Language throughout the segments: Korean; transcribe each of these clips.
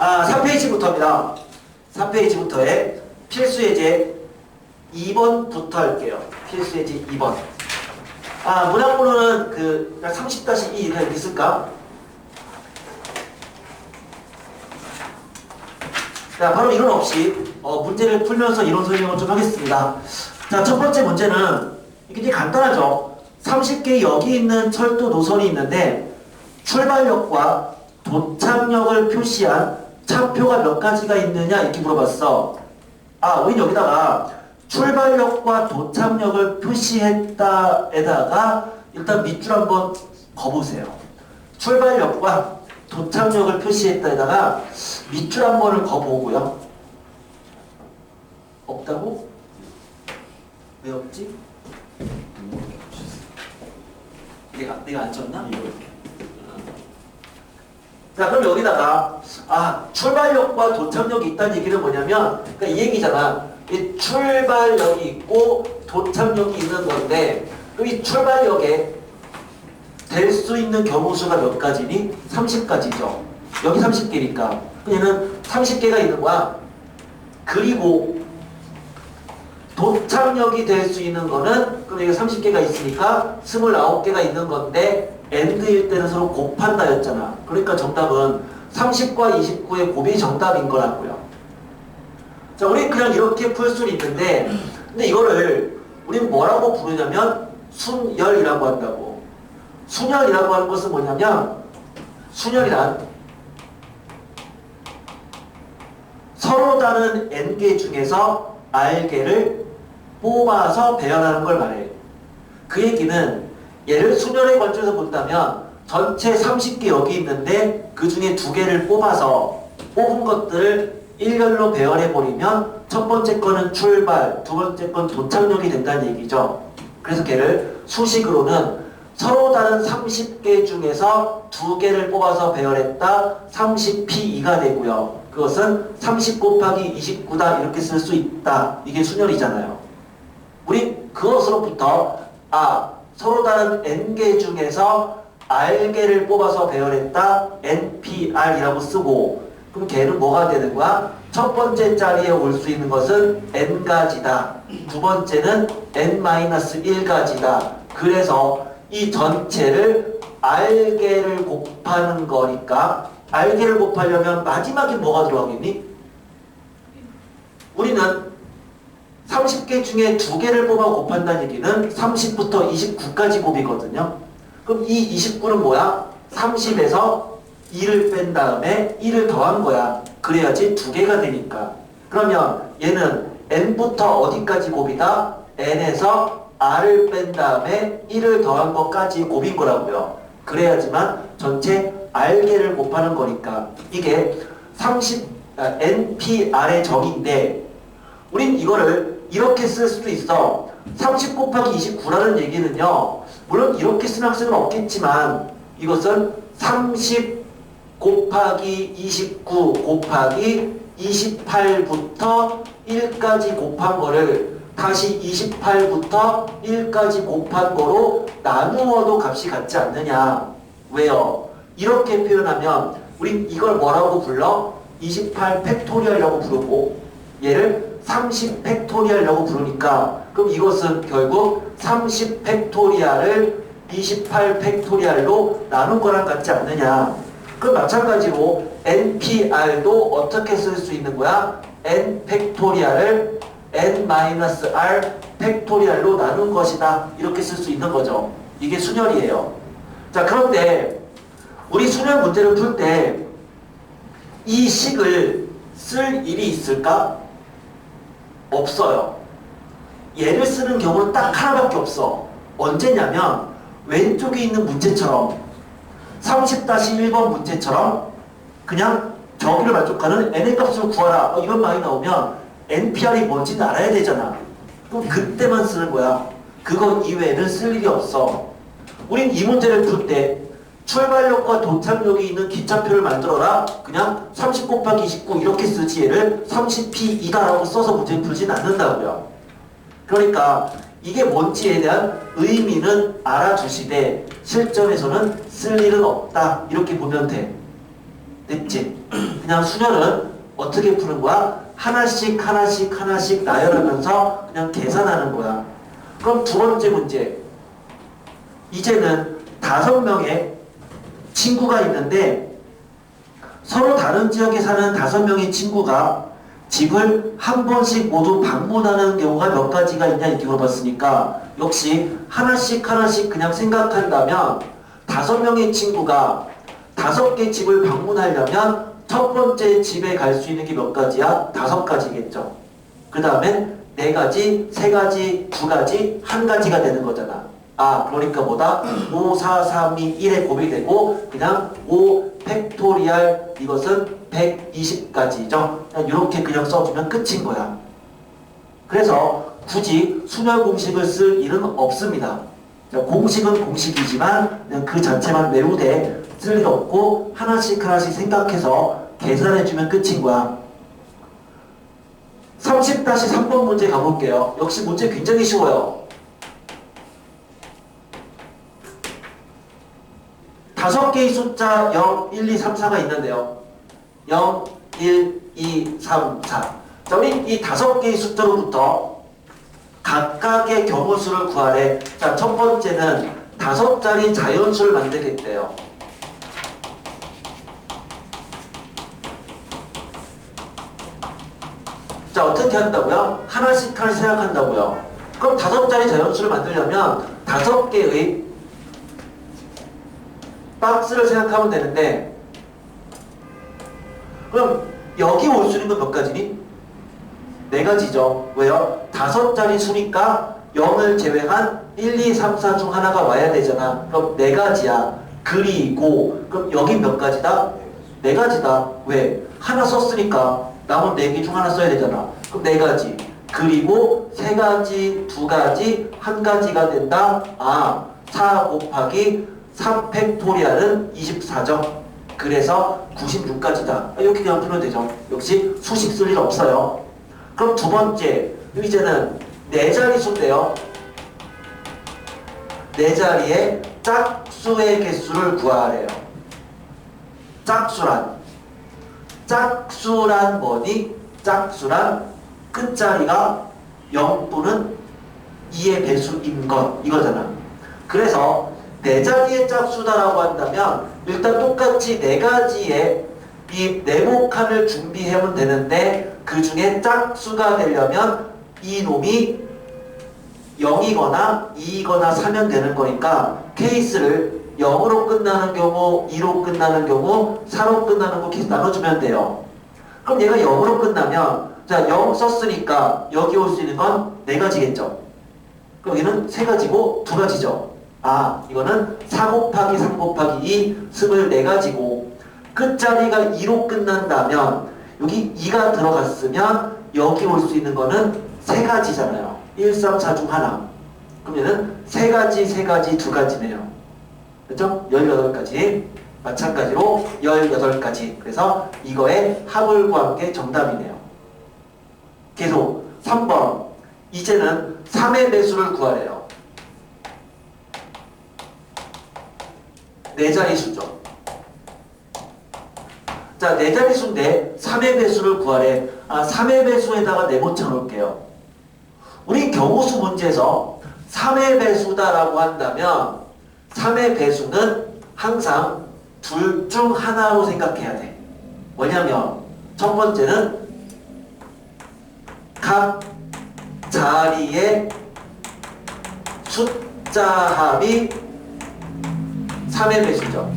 3페이지부터입니다. 3페이지부터의 필수 예제 2번부터 할게요. 필수 예제 2번. 문항번호는 30-2가 여기 있을까? 자, 바로 이론 없이 문제를 풀면서 이론 설명을 좀 하겠습니다. 자, 첫 번째 문제는 굉장히 간단하죠. 30개 여기 있는 철도 노선이 있는데 출발역과 도착역을 표시한 차표가 몇 가지가 있느냐 이렇게 물어봤어. 우린 여기다가 출발역과 도착역을 표시했다에다가 일단 밑줄 한번 거보세요. 출발역과 도착역을 표시했다에다가 밑줄 한 번을 거보고요. 없다고? 왜 없지? 내가 안 쳤나? 자, 그럼 여기다가 출발역과 도착역이 있다는 얘기는 뭐냐면 그러니까 이 얘기잖아. 이 출발역이 있고 도착역이 있는 건데 그럼 이 출발역에 될 수 있는 경우수가 몇 가지니? 30가지죠. 여기 30개니까 얘는 30개가 있는 거야. 그리고 도착역이 될 수 있는 거는 그럼 여기 30개가 있으니까 29개가 있는 건데 AND일 때는 서로 곱한다 였잖아. 그러니까 정답은 30과 29의 곱이 정답인 거라고요. 자, 우리 그냥 이렇게 풀 수는 있는데 근데 이거를 우리는 뭐라고 부르냐면 순열이라고 한다고. 순열이라고 하는 것은 뭐냐면 순열이란 서로 다른 N개 중에서 R개를 뽑아서 배열하는 걸 말해. 그 얘기는 얘를 순열에 걸쳐서 본다면 전체 30개 여기 있는데 그 중에 2개를 뽑아서 뽑은 것들을 일렬로 배열해버리면 첫 번째 거는 출발, 두 번째 건 도착역이 된다는 얘기죠. 그래서 걔를 수식으로는 서로 다른 30개 중에서 2개를 뽑아서 배열했다 30P2가 되고요. 그것은 30 곱하기 29다 이렇게 쓸 수 있다. 이게 순열이잖아요. 우리 그것으로부터 서로 다른 N개 중에서 R개를 뽑아서 배열했다 NPR이라고 쓰고 그럼 걔는 뭐가 되는 거야? 첫 번째 자리에 올 수 있는 것은 N가지다. 두 번째는 N-1가지다. 그래서 이 전체를 R개를 곱하는 거니까 R개를 곱하려면 마지막에 뭐가 들어가겠니? 우리는 30개 중에 2개를 뽑아 곱한다는 얘기는 30부터 29까지 곱이거든요. 그럼 이 29는 뭐야? 30에서 2를 뺀 다음에 1을 더한 거야. 그래야지 2개가 되니까. 그러면 얘는 n부터 어디까지 곱이다? n에서 r을 뺀 다음에 1을 더한 것까지 곱인 거라고요. 그래야지만 전체 r개를 곱하는 거니까 이게 npr의 정의인데 우린 이거를 이렇게 쓸 수도 있어. 30 곱하기 29라는 얘기는요. 물론 이렇게 쓰는 학생은 없겠지만 이것은 30 곱하기 29 곱하기 28부터 1까지 곱한 거를 다시 28부터 1까지 곱한 거로 나누어도 값이 같지 않느냐. 왜요? 이렇게 표현하면 우린 이걸 뭐라고 불러? 28 팩토리얼이라고 부르고 얘를 30 팩토리얼이라고 부르니까 그럼 이것은 결국 30 팩토리얼을 28 팩토리얼로 나눈 거랑 같지 않느냐. 그럼 마찬가지로 NPR도 어떻게 쓸 수 있는 거야? N 팩토리얼을 N-R 팩토리얼로 나눈 것이다. 이렇게 쓸 수 있는 거죠. 이게 순열이에요. 자, 그런데 우리 순열 문제를 풀 때 이 식을 쓸 일이 있을까? 없어요. 얘를 쓰는 경우는 딱 하나밖에 없어. 언제냐면 왼쪽에 있는 문제처럼 30-1번 문제처럼 그냥 저기를 만족하는 n의 값을 구하라. 이런 말이 나오면 NPR이 뭔지는 알아야 되잖아. 그럼 그때만 쓰는 거야. 그거 이외에는 쓸 일이 없어. 우린 이 문제를 풀 때 출발역과 도착역이 있는 기차표를 만들어라. 그냥 30 곱하기 29 이렇게 쓰지 얘를 30P2다라고 써서 문제를 풀진 않는다고요. 그러니까 이게 뭔지에 대한 의미는 알아주시되 실전에서는 쓸 일은 없다. 이렇게 보면 돼. 됐지? 그냥 수열은 어떻게 푸는 거야? 하나씩 하나씩 하나씩 나열하면서 그냥 계산하는 거야. 그럼 두 번째 문제. 이제는 5명의 친구가 있는데 서로 다른 지역에 사는 5명의 친구가 집을 한 번씩 모두 방문하는 경우가 몇 가지가 있냐 이렇게 물어봤으니까 역시 하나씩 하나씩 그냥 생각한다면 5명의 친구가 5개 집을 방문하려면 첫 번째 집에 갈 수 있는 게 몇 가지야? 5가지겠죠. 그 다음엔 4가지, 3가지, 2가지, 1가지가 되는 거잖아. 아, 그러니까 뭐다? 5, 4, 3, 2, 1의 곱이 되고 그냥 5 팩토리얼 이것은 120가지죠. 이렇게 그냥 써주면 끝인 거야. 그래서 굳이 수열 공식을 쓸 일은 없습니다. 공식은 공식이지만 그냥 그 자체만 외우되 쓸 일 없고 하나씩 하나씩 생각해서 계산해주면 끝인 거야. 30-3번 문제 가볼게요. 역시 문제 굉장히 쉬워요. 5개의 숫자 0, 1, 2, 3, 4가 있는데요. 0, 1, 2, 3, 4. 자, 우리 이 5개의 숫자로부터 각각의 경우수를 구하래. 자, 첫 번째는 5자리 자연수를 만들겠대요. 자, 어떻게 한다고요? 하나씩 하나씩 생각한다고요. 그럼 5자리 자연수를 만들려면 5개의 박스를 생각하면 되는데 그럼 여기 올 수 있는 건 몇 가지니? 4가지죠. 왜요? 5자리 수니까 0을 제외한 1, 2, 3, 4 중 하나가 와야 되잖아. 그럼 4가지야. 그리고 그럼 여기 몇 가지다? 4가지다. 왜? 하나 썼으니까 남은 4개 중 하나 써야 되잖아. 그럼 4가지. 그리고 3가지, 2가지, 1가지가 된다. 아, 4 곱하기 3 팩토리얼은 24죠. 그래서 96가지다. 이렇게 그냥 풀면 되죠. 역시 수식 쓸 일 없어요. 그럼 두 번째, 이제는 4자리수인데요. 4자리의 짝수의 개수를 구하래요. 짝수란 뭐니? 짝수란 끝자리가 0 또는 2의 배수인 것, 이거잖아. 그래서 4자리의 짝수다라고 한다면 일단 똑같이 4가지의 이 네모칸을 준비하면 되는데 그 중에 짝수가 되려면 이 놈이 0이거나 2이거나 3면 되는 거니까 케이스를 0으로 끝나는 경우, 2로 끝나는 경우, 4로 끝나는 거 계속 나눠주면 돼요. 그럼 얘가 0으로 끝나면 자, 0 썼으니까 여기 올 수 있는 건 4가지겠죠. 그럼 여기는 3가지고 2가지죠. 아, 이거는 4 곱하기 3 곱하기 2, 24가지고 끝자리가 2로 끝난다면 여기 2가 들어갔으면 여기 올 수 있는 거는 3가지잖아요. 1, 3, 4 중 하나. 그러면은 3가지, 3가지, 2가지네요. 그렇죠? 18가지. 마찬가지로 18가지. 그래서 이거의 합을 구한 게 정답이네요. 계속 3번. 이제는 3의 배수를 구하래요. 4자리수죠. 자, 4자리수인데 3의 배수를 구하래. 아, 3의 배수에다가 네모쳐 놓을게요. 우리 경우수 문제에서 3의 배수다라고 한다면 3의 배수는 항상 둘 중 하나로 생각해야 돼. 뭐냐면 첫 번째는 각 자리의 숫자 합이 3의 배수죠.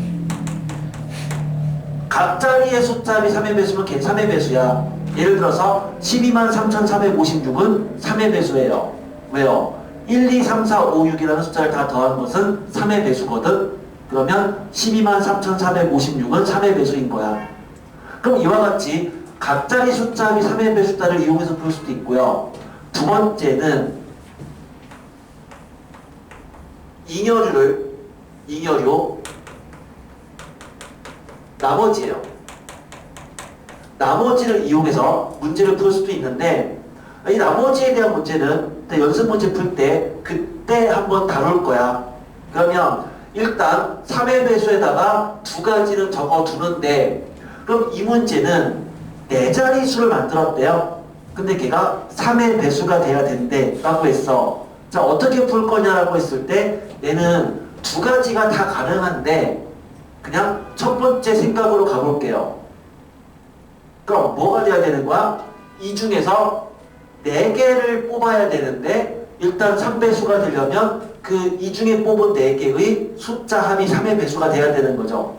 각 자리의 숫자 합이 3의 배수면 걔 3의 배수야. 예를 들어서 123,456은 3의 배수예요. 왜요? 1, 2, 3, 4, 5, 6이라는 숫자를 다 더한 것은 3의 배수거든. 그러면 123,456은 3의 배수인 거야. 그럼 이와 같이 각 자리 숫자 합이 3의 배수다를 이용해서 풀 수도 있고요. 두 번째는 잉여료 나머지예요. 나머지를 이용해서 문제를 풀 수도 있는데 이 나머지에 대한 문제는 연습 문제 풀 때 그때 한번 다룰 거야. 그러면 일단 3의 배수에다가 2가지는 적어두는데 그럼 이 문제는 4자리 수를 만들었대요. 근데 걔가 3의 배수가 돼야 된대 라고 했어. 자, 어떻게 풀 거냐라고 했을 때 얘는 2가지가 다 가능한데 그냥 첫 번째 생각으로 가볼게요. 그럼 뭐가 돼야 되는 거야? 이 중에서 4개를 뽑아야 되는데 일단 3배수가 되려면 그 이 중에 뽑은 4개의 숫자 합이 3의 배수가 돼야 되는 거죠.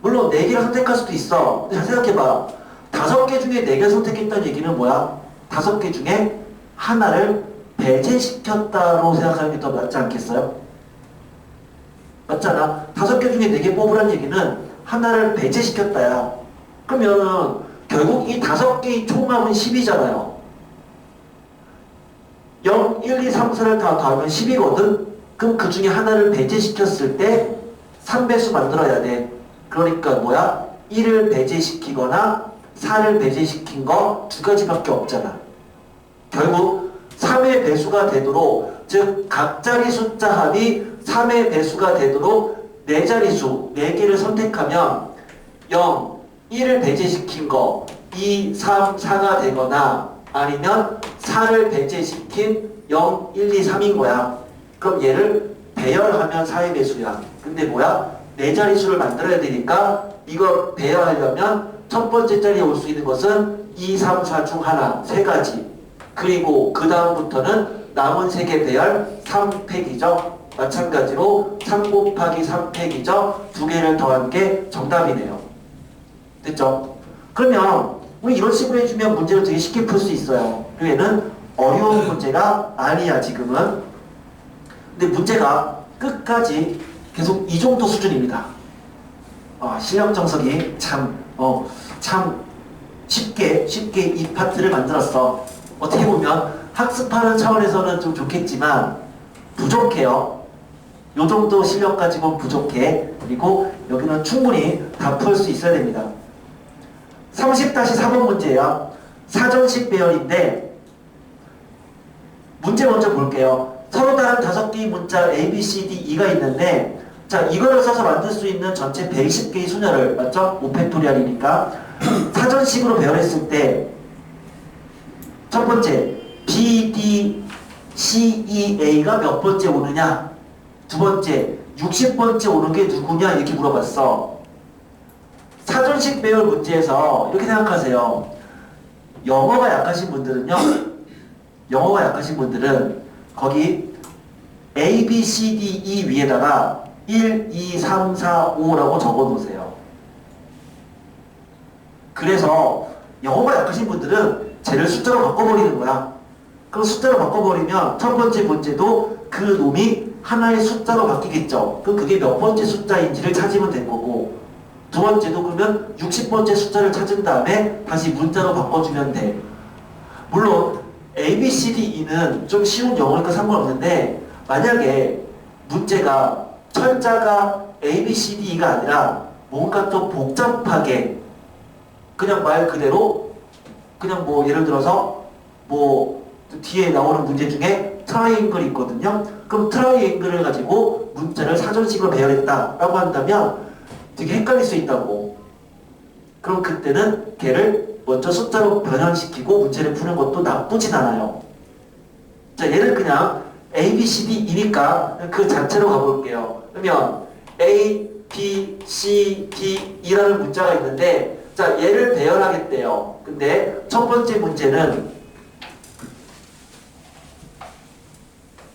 물론 4개를 선택할 수도 있어. 근데 잘 생각해봐. 5개 중에 4개를 선택했다는 얘기는 뭐야? 5개 중에 하나를 배제시켰다로 생각하는 게 더 맞지 않겠어요? 맞잖아. 5개 중에 4개 뽑으라는 얘기는 하나를 배제시켰다야. 그러면 결국 이 5개의 총합은 10이잖아요. 0, 1, 2, 3, 4를 다 더하면 10이거든? 그럼 그 중에 하나를 배제시켰을 때 3배수 만들어야 돼. 그러니까 뭐야? 1을 배제시키거나 4를 배제시킨 거 2가지밖에 없잖아. 결국 3의 배수가 되도록, 즉 각자리 숫자 합이 3의 배수가 되도록 4자리수 4개를 선택하면 0, 1을 배제시킨 거 2, 3, 4가 되거나 아니면 4를 배제시킨 0, 1, 2, 3인 거야. 그럼 얘를 배열하면 4의 배수야. 근데 뭐야? 4자리수를 만들어야 되니까 이걸 배열하려면 첫 번째 자리에 올 수 있는 것은 2, 3, 4 중 하나, 3가지. 그리고 그 다음부터는 남은 3개 배열 3팩이죠. 마찬가지로 3 곱하기 3팩이죠. 2개를 더한 게 정답이네요. 됐죠? 그러면 우리 이런 식으로 해주면 문제를 되게 쉽게 풀 수 있어요. 그리고 얘는 어려운 문제가 아니야 지금은. 근데 문제가 끝까지 계속 이 정도 수준입니다. 실력 정석이 참 쉽게 이 파트를 만들었어. 어떻게 보면 학습하는 차원에서는 좀 좋겠지만 부족해요. 요 정도 실력 가지고 부족해. 그리고 여기는 충분히 다 풀 수 있어야 됩니다. 30-4번 문제야. 사전식 배열인데 문제 먼저 볼게요. 서로 다른 5개의 문자 A, B, C, D, E가 있는데 자, 이거를 써서 만들 수 있는 전체 120개의 수녀를, 맞죠? 5팩토리얼이니까 사전식으로 배열했을 때 첫 번째 B, D, C, E, A가 몇 번째 오느냐, 두 번째 60번째 오는 게 누구냐 이렇게 물어봤어. 사전식 배열 문제에서 이렇게 생각하세요. 영어가 약하신 분들은요, 영어가 약하신 분들은 거기 A, B, C, D, E 위에다가 1, 2, 3, 4, 5라고 적어 놓으세요. 그래서 영어가 약하신 분들은 쟤를 숫자로 바꿔버리는 거야. 그럼 숫자로 바꿔버리면 첫 번째 문제도 그 놈이 하나의 숫자로 바뀌겠죠. 그럼 그게 몇 번째 숫자인지를 찾으면 된 거고, 두 번째도 그러면 60번째 숫자를 찾은 다음에 다시 문자로 바꿔주면 돼. 물론 A, B, C, D, E는 좀 쉬운 영어니까 상관없는데 만약에 문제가 철자가 A, B, C, D, E가 아니라 뭔가 좀 복잡하게 그냥 말 그대로 그냥 뭐 예를 들어서 뭐 뒤에 나오는 문제 중에 트라이앵글이 있거든요. 그럼 트라이앵글을 가지고 문자를 사전식으로 배열했다라고 한다면 되게 헷갈릴 수 있다고. 그럼 그때는 걔를 먼저 숫자로 변환시키고 문제를 푸는 것도 나쁘진 않아요. 자, 얘는 그냥 A, B, C, D, E니까 그 자체로 가볼게요. 그러면 A, B, C, D, E라는 문자가 있는데 자, 얘를 배열하겠대요. 근데 첫 번째 문제는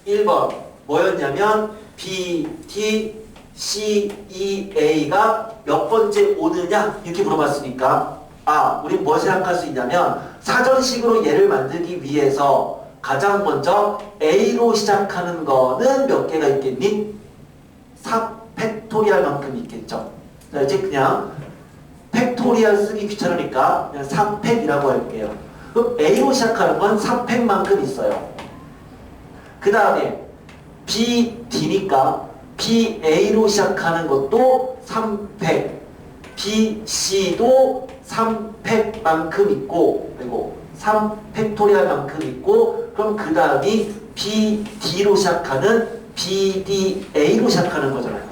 1번 뭐였냐면 B, T, C, E, A가 몇 번째 오느냐 이렇게 물어봤으니까 우린 뭘 생각할 수 있냐면 사전식으로 얘를 만들기 위해서 가장 먼저 A로 시작하는 거는 몇 개가 있겠니? 4팩토리얼만큼 있겠죠. 자, 이제 그냥 팩토리얼 쓰기 귀찮으니까 그냥 3팩이라고 할게요. 그럼 A로 시작하는 건 3팩만큼 있어요. 그 다음에 B, D니까 B, A로 시작하는 것도 3팩, B, C도 3팩만큼 있고, 그리고 3팩토리얼만큼 있고, 그럼 그 다음이 B, D로 시작하는 B, D, A로 시작하는 거잖아요.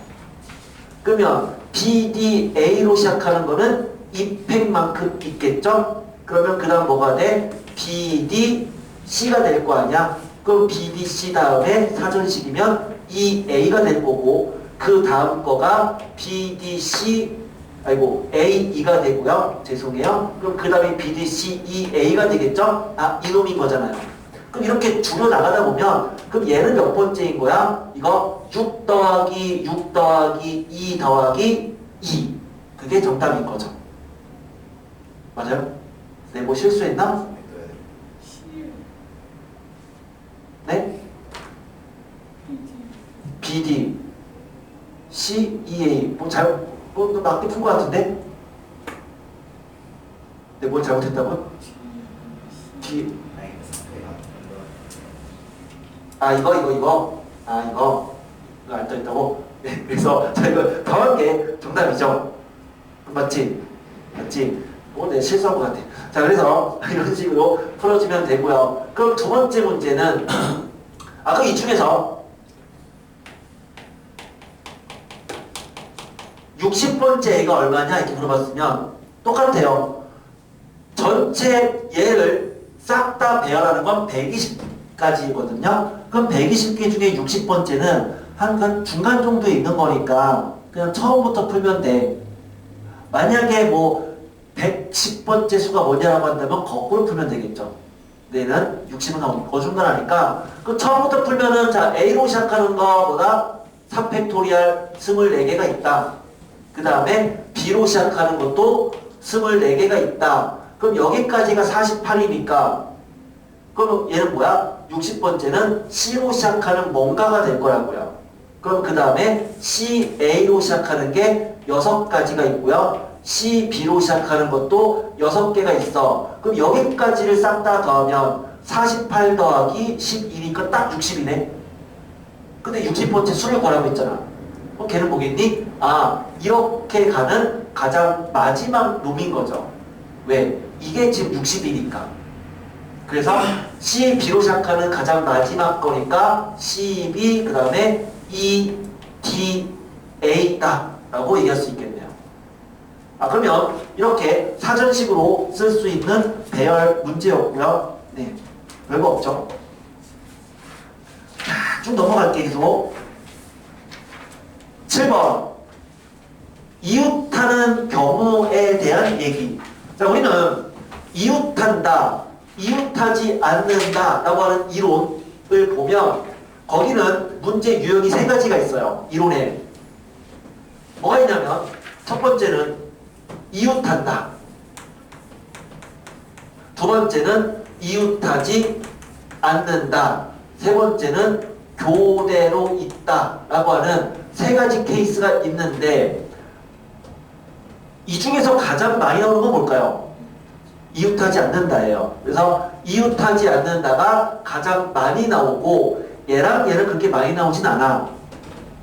그러면 BDA로 시작하는 거는 임팩만큼 있겠죠? 그러면 그 다음 뭐가 돼? BDC가 될 거 아니야? 그럼 BDC 다음에 사전식이면 EA가 될 거고 그 다음 거가 AE가 되고요. 죄송해요. 그럼 그 다음에 BDCEA가 되겠죠? 아, 이놈인 거잖아요. 그럼 이렇게 줄여 나가다 보면 그럼 얘는 몇 번째인 거야? 이거 6 더하기 6 더하기 2 더하기 2. 그게 정답인 거죠. 맞아요? 네, 뭐 실수했나? 네? BD, CEA. 뭐 맞게 푼 것 같은데? 네, 뭘 잘못했다고? 이거 안 떠있다고? 네, 그래서 자, 이거 더한 게 정답이죠? 맞지? 내 실수한 것 같아. 자, 그래서 이런 식으로 풀어주면 되고요. 그럼 두 번째 문제는 그럼 이 중에서 60번째 애가 얼마냐 이렇게 물어봤으면 똑같아요. 전체 얘를 싹 다 배열하는 건 120까지거든요. 그럼 120개 중에 60번째는 한 중간 정도에 있는 거니까 그냥 처음부터 풀면 돼. 만약에 뭐 110번째 수가 뭐냐라고 한다면 거꾸로 풀면 되겠죠. 얘는 60은 어중간하니까 그 처음부터 풀면은 자 A로 시작하는 거보다 3팩토리얼 24개가 있다. 그 다음에 B로 시작하는 것도 24개가 있다. 그럼 여기까지가 48이니까 그럼 얘는 뭐야? 60번째는 C로 시작하는 뭔가가 될 거라고요. 그럼 그 다음에 CA로 시작하는 게 6가지가 있고요. CB로 시작하는 것도 6개가 있어. 그럼 여기까지를 싹 다 더하면 48 더하기 12니까 딱 60이네. 근데 60번째 수를 구하라고 했잖아. 그럼 걔는 뭐겠니? 이렇게 가는 가장 마지막 놈인 거죠. 왜? 이게 지금 60이니까. 그래서 CB로 시작하는 가장 마지막 거니까 CB 그 다음에 EDA다 라고 얘기할 수 있겠네요. 그러면 이렇게 사전식으로 쓸 수 있는 배열 문제였고요. 네, 별거 없죠. 자, 쭉 넘어갈게요. 계속 7번 이웃하는 경우에 대한 얘기. 자, 우리는 이웃한다, 이웃하지 않는다 라고 하는 이론을 보면 거기는 문제 유형이 3가지가 있어요. 이론에 뭐가 있냐면 첫 번째는 이웃한다, 두 번째는 이웃하지 않는다, 세 번째는 교대로 있다 라고 하는 3가지 케이스가 있는데 이 중에서 가장 많이 나오는 건 뭘까요? 이웃하지 않는다예요. 그래서 이웃하지 않는다가 가장 많이 나오고 얘랑 얘는 그렇게 많이 나오진 않아.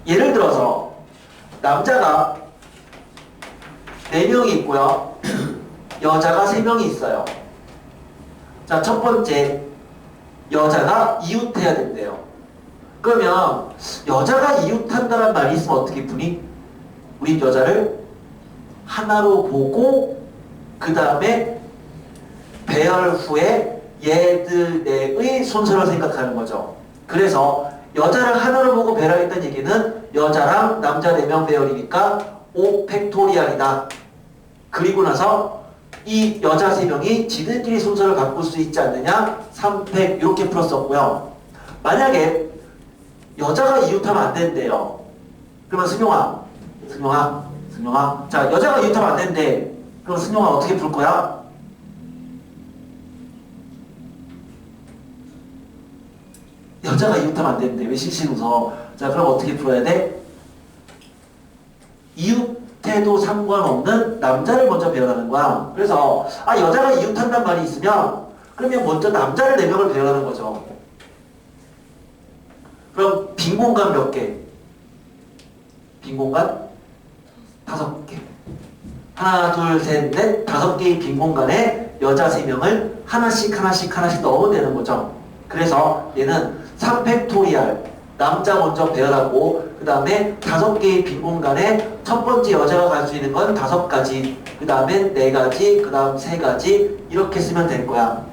예를 들어서 남자가 4명이 있고요. 여자가 3명이 있어요. 자, 첫 번째 여자가 이웃해야 된대요. 그러면 여자가 이웃한다는 말이 있으면 어떻게 푸니? 우리 여자를 하나로 보고 그 다음에 배열 후에 얘들의 순서를 생각하는 거죠. 그래서 여자를 하나로 보고 배열하겠다는 얘기는 여자랑 남자 4명 배열이니까 5팩토리얼이다. 그리고 나서 이 여자 3명이 지들끼리 순서를 바꿀 수 있지 않느냐? 3팩 이렇게 풀었었고요. 만약에 여자가 이웃하면 안 된대요. 그러면 승용아. 자, 여자가 이웃하면 안 된대. 그럼 승용아 어떻게 풀 거야? 여자가 이웃하면 안 되는데 왜 실실 웃어? 자, 그럼 어떻게 풀어야 돼? 이웃해도 상관없는 남자를 먼저 배열하는 거야. 그래서 여자가 이웃한단 말이 있으면 그러면 먼저 남자를 4명을 배열하는 거죠. 그럼 빈 공간 몇 개? 빈 공간 5개. 하나, 둘, 셋, 넷, 5개의 빈 공간에 여자 3명을 하나씩 넣으면 되는 거죠. 그래서 얘는 3팩토리얼 남자 먼저 배열하고 그 다음에 5개의 빈 공간에 첫 번째 여자가 갈 수 있는 건 5가지, 그 다음에 4가지, 그 다음 3가지 이렇게 쓰면 될 거야.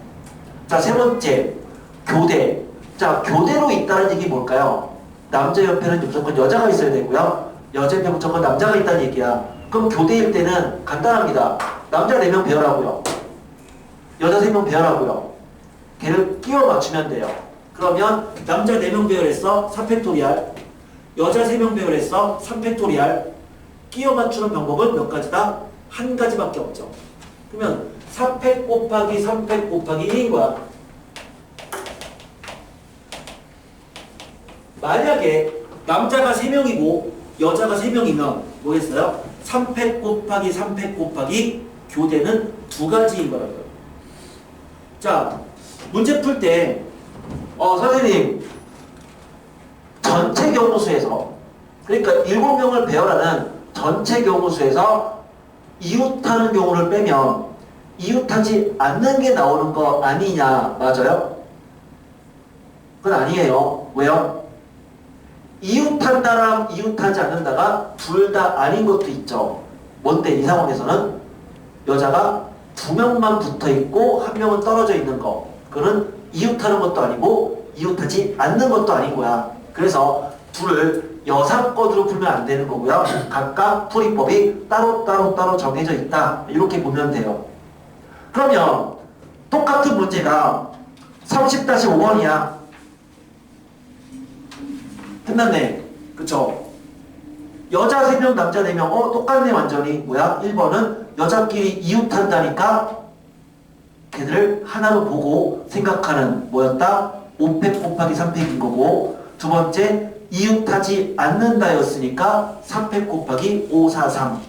자, 세 번째 교대. 자, 교대로 있다는 얘기 뭘까요? 남자 옆에는 무조건 여자가 있어야 되고요. 여자 옆에 무조건 남자가 있다는 얘기야. 그럼 교대일 때는 간단합니다. 남자 4명 배열하고요. 여자 3명 배열하고요. 걔를 끼워 맞추면 돼요. 그러면 남자 4명 배열했어 4팩토리알, 여자 3명 배열했어 3팩토리알. 끼워 맞추는 방법은 몇 가지다? 한 가지밖에 없죠. 그러면 4팩 곱하기 3팩 곱하기 1인 거야. 만약에 남자가 3명이고 여자가 3명이면 뭐겠어요? 3팩 곱하기 3팩 곱하기 교대는 2가지인 거라고요. 자, 문제 풀 때 선생님 전체 경우수에서, 그러니까 7명을 배열하는 전체 경우수에서 이웃하는 경우를 빼면 이웃하지 않는 게 나오는 거 아니냐, 맞아요? 그건 아니에요. 왜요? 이웃한다랑 이웃하지 않는다가 둘 다 아닌 것도 있죠. 뭔데? 이 상황에서는 여자가 2명만 붙어있고 1명은 떨어져 있는 거, 그거는 이웃하는 것도 아니고 이웃하지 않는 것도 아닌 거야. 그래서 둘을 여사건으로 풀면 안 되는 거고요. 각각 풀이법이 따로 정해져 있다, 이렇게 보면 돼요. 그러면 똑같은 문제가 30-5번이야. 끝났네. 그쵸? 여자 3명, 남자 4명. 똑같네, 완전히. 뭐야? 1번은 여자끼리 이웃한다니까 걔들을 하나로 보고 생각하는 뭐였다? 5팩 곱하기 3팩인 거고, 두 번째 이웃하지 않는다였으니까 3팩 곱하기 5, 4, 3.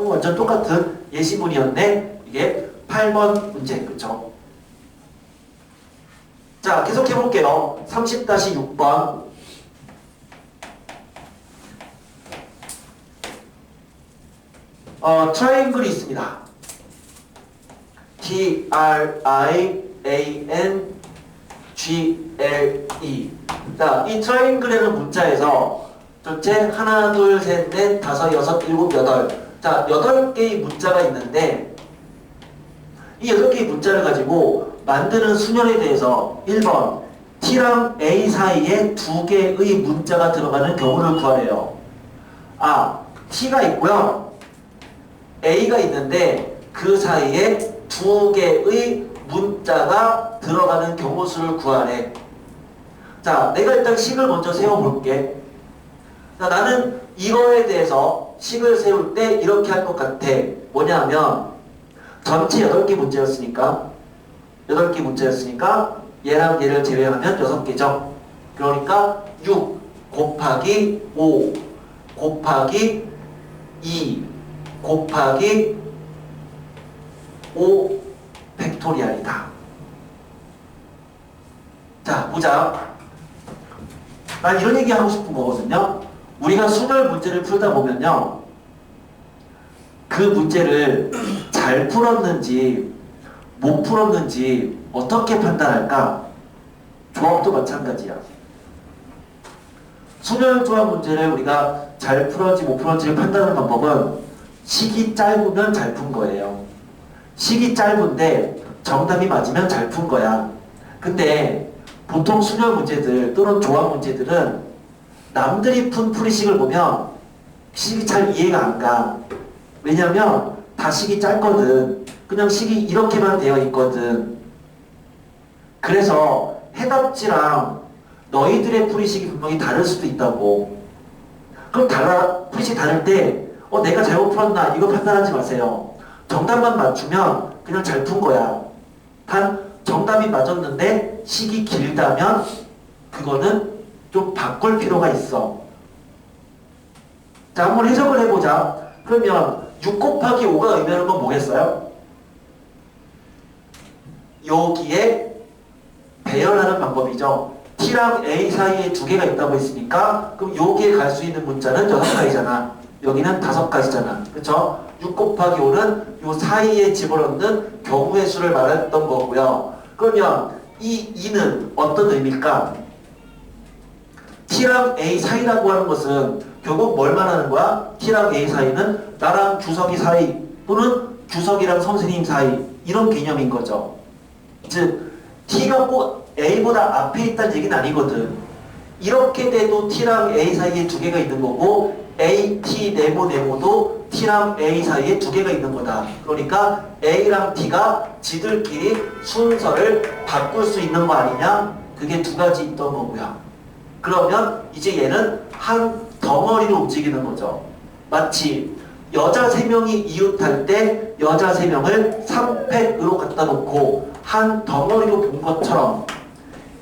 완전 똑같은 예시문이었네. 이게 8번 문제. 그쵸? 자, 계속 해볼게요. 30-6번. 트라이앵글이 있습니다. T-R-I-A-N-G-L-E. 자, 이 트라이앵글이라는 문자에서 전체 하나, 둘, 셋, 넷, 다섯, 여섯, 일곱, 여덟. 자, 8개의 문자가 있는데 이 8개의 문자를 가지고 만드는 수열에 대해서 1번 T랑 A 사이에 2개의 문자가 들어가는 경우를 구하래요. T가 있고요. A가 있는데 그 사이에 2개의 문자가 들어가는 경우수를 구하래. 자, 내가 일단 식을 먼저 세워볼게. 자, 나는 이거에 대해서 식을 세울 때 이렇게 할 것 같아. 뭐냐 하면 전체 8개 문제였으니까 8개 문제였으니까 얘랑 얘를 제외하면 6개죠. 그러니까 6 곱하기 5 곱하기 2 곱하기 5 팩토리알이다. 자, 보자. 난 이런 얘기 하고 싶은 거거든요. 우리가 수열 문제를 풀다 보면요, 그 문제를 잘 풀었는지 못 풀었는지 어떻게 판단할까? 조합도 마찬가지야. 수열 조합 문제를 우리가 잘 풀었는지 못 풀었는지를 판단하는 방법은 식이 짧으면 잘 푼 거예요. 식이 짧은데 정답이 맞으면 잘 푼 거야. 근데 보통 수열 문제들 또는 조합 문제들은 남들이 푼 풀이식을 보면 식이 잘 이해가 안 가. 왜냐면 다 식이 짧거든. 그냥 식이 이렇게만 되어 있거든. 그래서 해답지랑 너희들의 풀이식이 분명히 다를 수도 있다고. 그럼 풀이식이 다를 때 내가 잘못 풀었나 이거 판단하지 마세요. 정답만 맞추면 그냥 잘 푼 거야. 단 정답이 맞았는데 식이 길다면 그거는 좀 바꿀 필요가 있어. 자, 한번 해석을 해보자. 그러면 6 곱하기 5가 의미하는 건 뭐겠어요? 여기에 배열하는 방법이죠. T랑 A 사이에 2개가 있다고 했으니까 그럼 여기에 갈 수 있는 문자는 6가지잖아. 여기는 5가지잖아. 그쵸? 6 곱하기 5는 요 사이에 집어넣는 경우의 수를 말했던 거고요. 그러면 이 2는 어떤 의미일까? T랑 A 사이라고 하는 것은 결국 뭘 말하는 거야? T랑 A 사이는 나랑 주석이 사이 또는 주석이랑 선생님 사이 이런 개념인 거죠. 즉 T가 꼭 A보다 앞에 있다는 얘기는 아니거든. 이렇게 돼도 T랑 A 사이에 두 개가 있는 거고 A, T, 네모도 T랑 A 사이에 두 개가 있는 거다. 그러니까 A랑 T가 지들끼리 순서를 바꿀 수 있는 거 아니냐? 그게 두 가지 있던 거고요. 그러면 이제 얘는 한 덩어리로 움직이는 거죠. 마치 여자 3명이 이웃할 때 여자 3명을 3팩으로 갖다 놓고 한 덩어리로 본 것처럼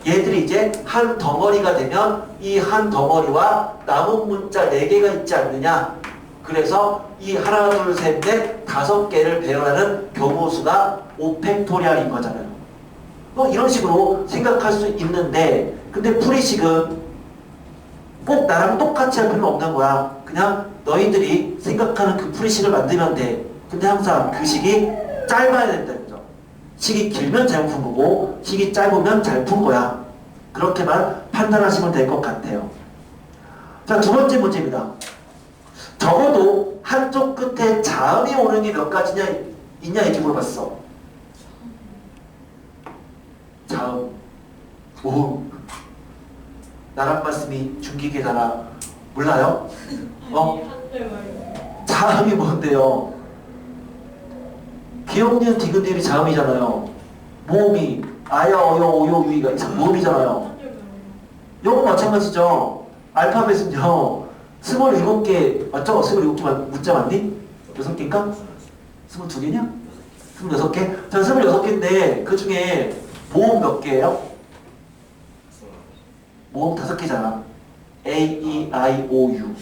얘들이 이제 한 덩어리가 되면 이 한 덩어리와 남은 문자 4개가 있지 않느냐. 그래서 이 하나, 둘, 셋, 넷, 5개를 배열하는 교무수가 5팩토리얼인 거잖아요. 뭐 이런 식으로 생각할 수 있는데 근데 풀이식은 꼭 나랑 똑같이 할 필요 없는 거야. 그냥 너희들이 생각하는 그 풀이식을 만들면 돼. 근데 항상 그 식이 짧아야 된다는 거죠. 식이 길면 잘못 푼 거고 식이 짧으면 잘 푼 거야. 그렇게만 판단하시면 될 것 같아요. 자, 두 번째 문제입니다. 적어도 한쪽 끝에 자음이 오는 게 몇 가지냐 있냐 이렇게 물어봤어. 자음. 오. 나랑 말씀이 중기계잖아. 몰라요? 자음이 뭔데요? 기억니은 디귿들이 자음이잖아요. 모음이 아야 어여 오요 유이가 모음이잖아요. 요거 마찬가지죠. 알파벳은요 27개 맞죠? 27개 문자 맞니? 6개인가? 22개냐? 26개? 전 26개인데 그 중에 모음 몇 개예요? 모음 5개잖아. A, E, I, O, U.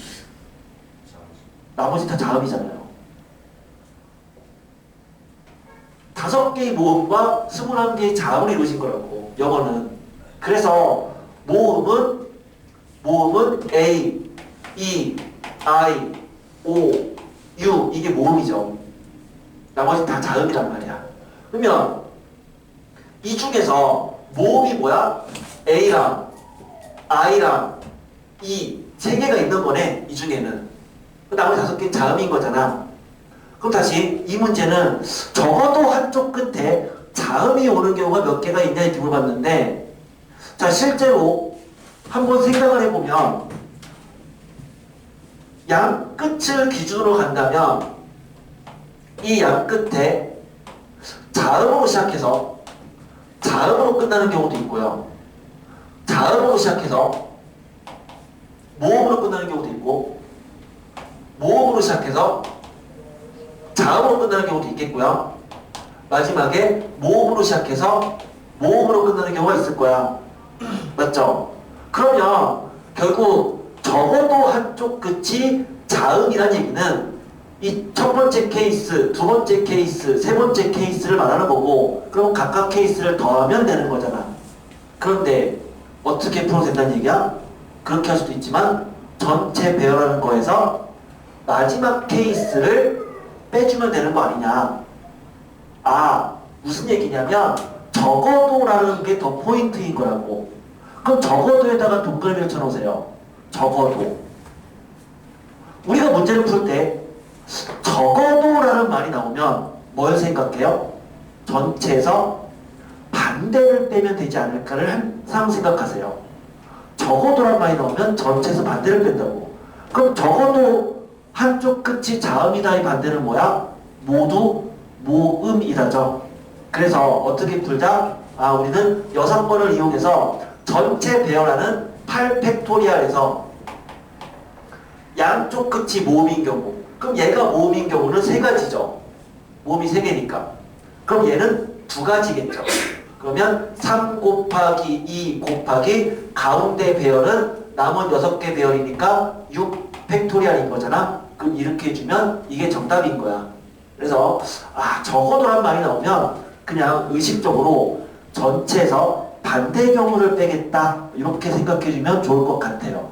나머지 다 자음이잖아요. 5개의 모음과 21개의 자음을 이루어진 거라고. 영어는. 그래서 모음은 A, E, I, O, U 이게 모음이죠. 나머지 다 자음이란 말이야. 그러면 이 중에서 모음이 뭐야? A랑 I랑 E 3개가 있는 거네. 이 중에는. 나머지 5개 자음인 거잖아. 그럼 다시 이 문제는 적어도 한쪽 끝에 자음이 오는 경우가 몇 개가 있냐 이렇게 물어봤는데 자 실제로 한번 생각을 해보면 양 끝을 기준으로 간다면 이 양 끝에 자음으로 시작해서 자음으로 끝나는 경우도 있고요. 자음으로 시작해서 모음으로 끝나는 경우도 있고 모음으로 시작해서 자음으로 끝나는 경우도 있겠고요. 마지막에 모음으로 시작해서 모음으로 끝나는 경우가 있을 거야. 맞죠? 그러면 결국 적어도 한쪽 끝이 자음이란 얘기는 이 첫 번째 케이스, 두 번째 케이스, 세 번째 케이스를 말하는 거고 그럼 각각 케이스를 더하면 되는 거잖아. 그런데 어떻게 풀어도 된다는 얘기야? 그렇게 할 수도 있지만 전체 배열하는 거에서 마지막 케이스를 빼주면 되는 거 아니냐. 아, 무슨 얘기냐면 적어도라는 게 더 포인트인 거라고. 그럼 적어도에다가 동그라미를 쳐놓으세요. 적어도. 우리가 문제를 풀 때 적어도라는 말이 나오면 뭘 생각해요? 전체에서 반대를 빼면 되지 않을까를 항상 생각하세요. 적어도란 말이 나오면 전체에서 반대를 뺀다고. 그럼 적어도 한쪽 끝이 자음이다 이 반대는 뭐야? 모두 모음이다죠. 그래서 어떻게 풀자? 아, 우리는 6번을 이용해서 전체 배열하는 8팩토리얼에서 양쪽 끝이 모음인 경우 그럼 얘가 모음인 경우는 3가지죠. 모음이 3개니까. 그럼 얘는 2가지겠죠. 그러면 3 곱하기 2 곱하기 가운데 배열은 남은 6개 배열이니까 6팩토리얼인 거잖아. 그럼 이렇게 해주면 이게 정답인 거야. 그래서 아 적어도란 말이 나오면 그냥 의식적으로 전체에서 반대 경우를 빼겠다 이렇게 생각해주면 좋을 것 같아요.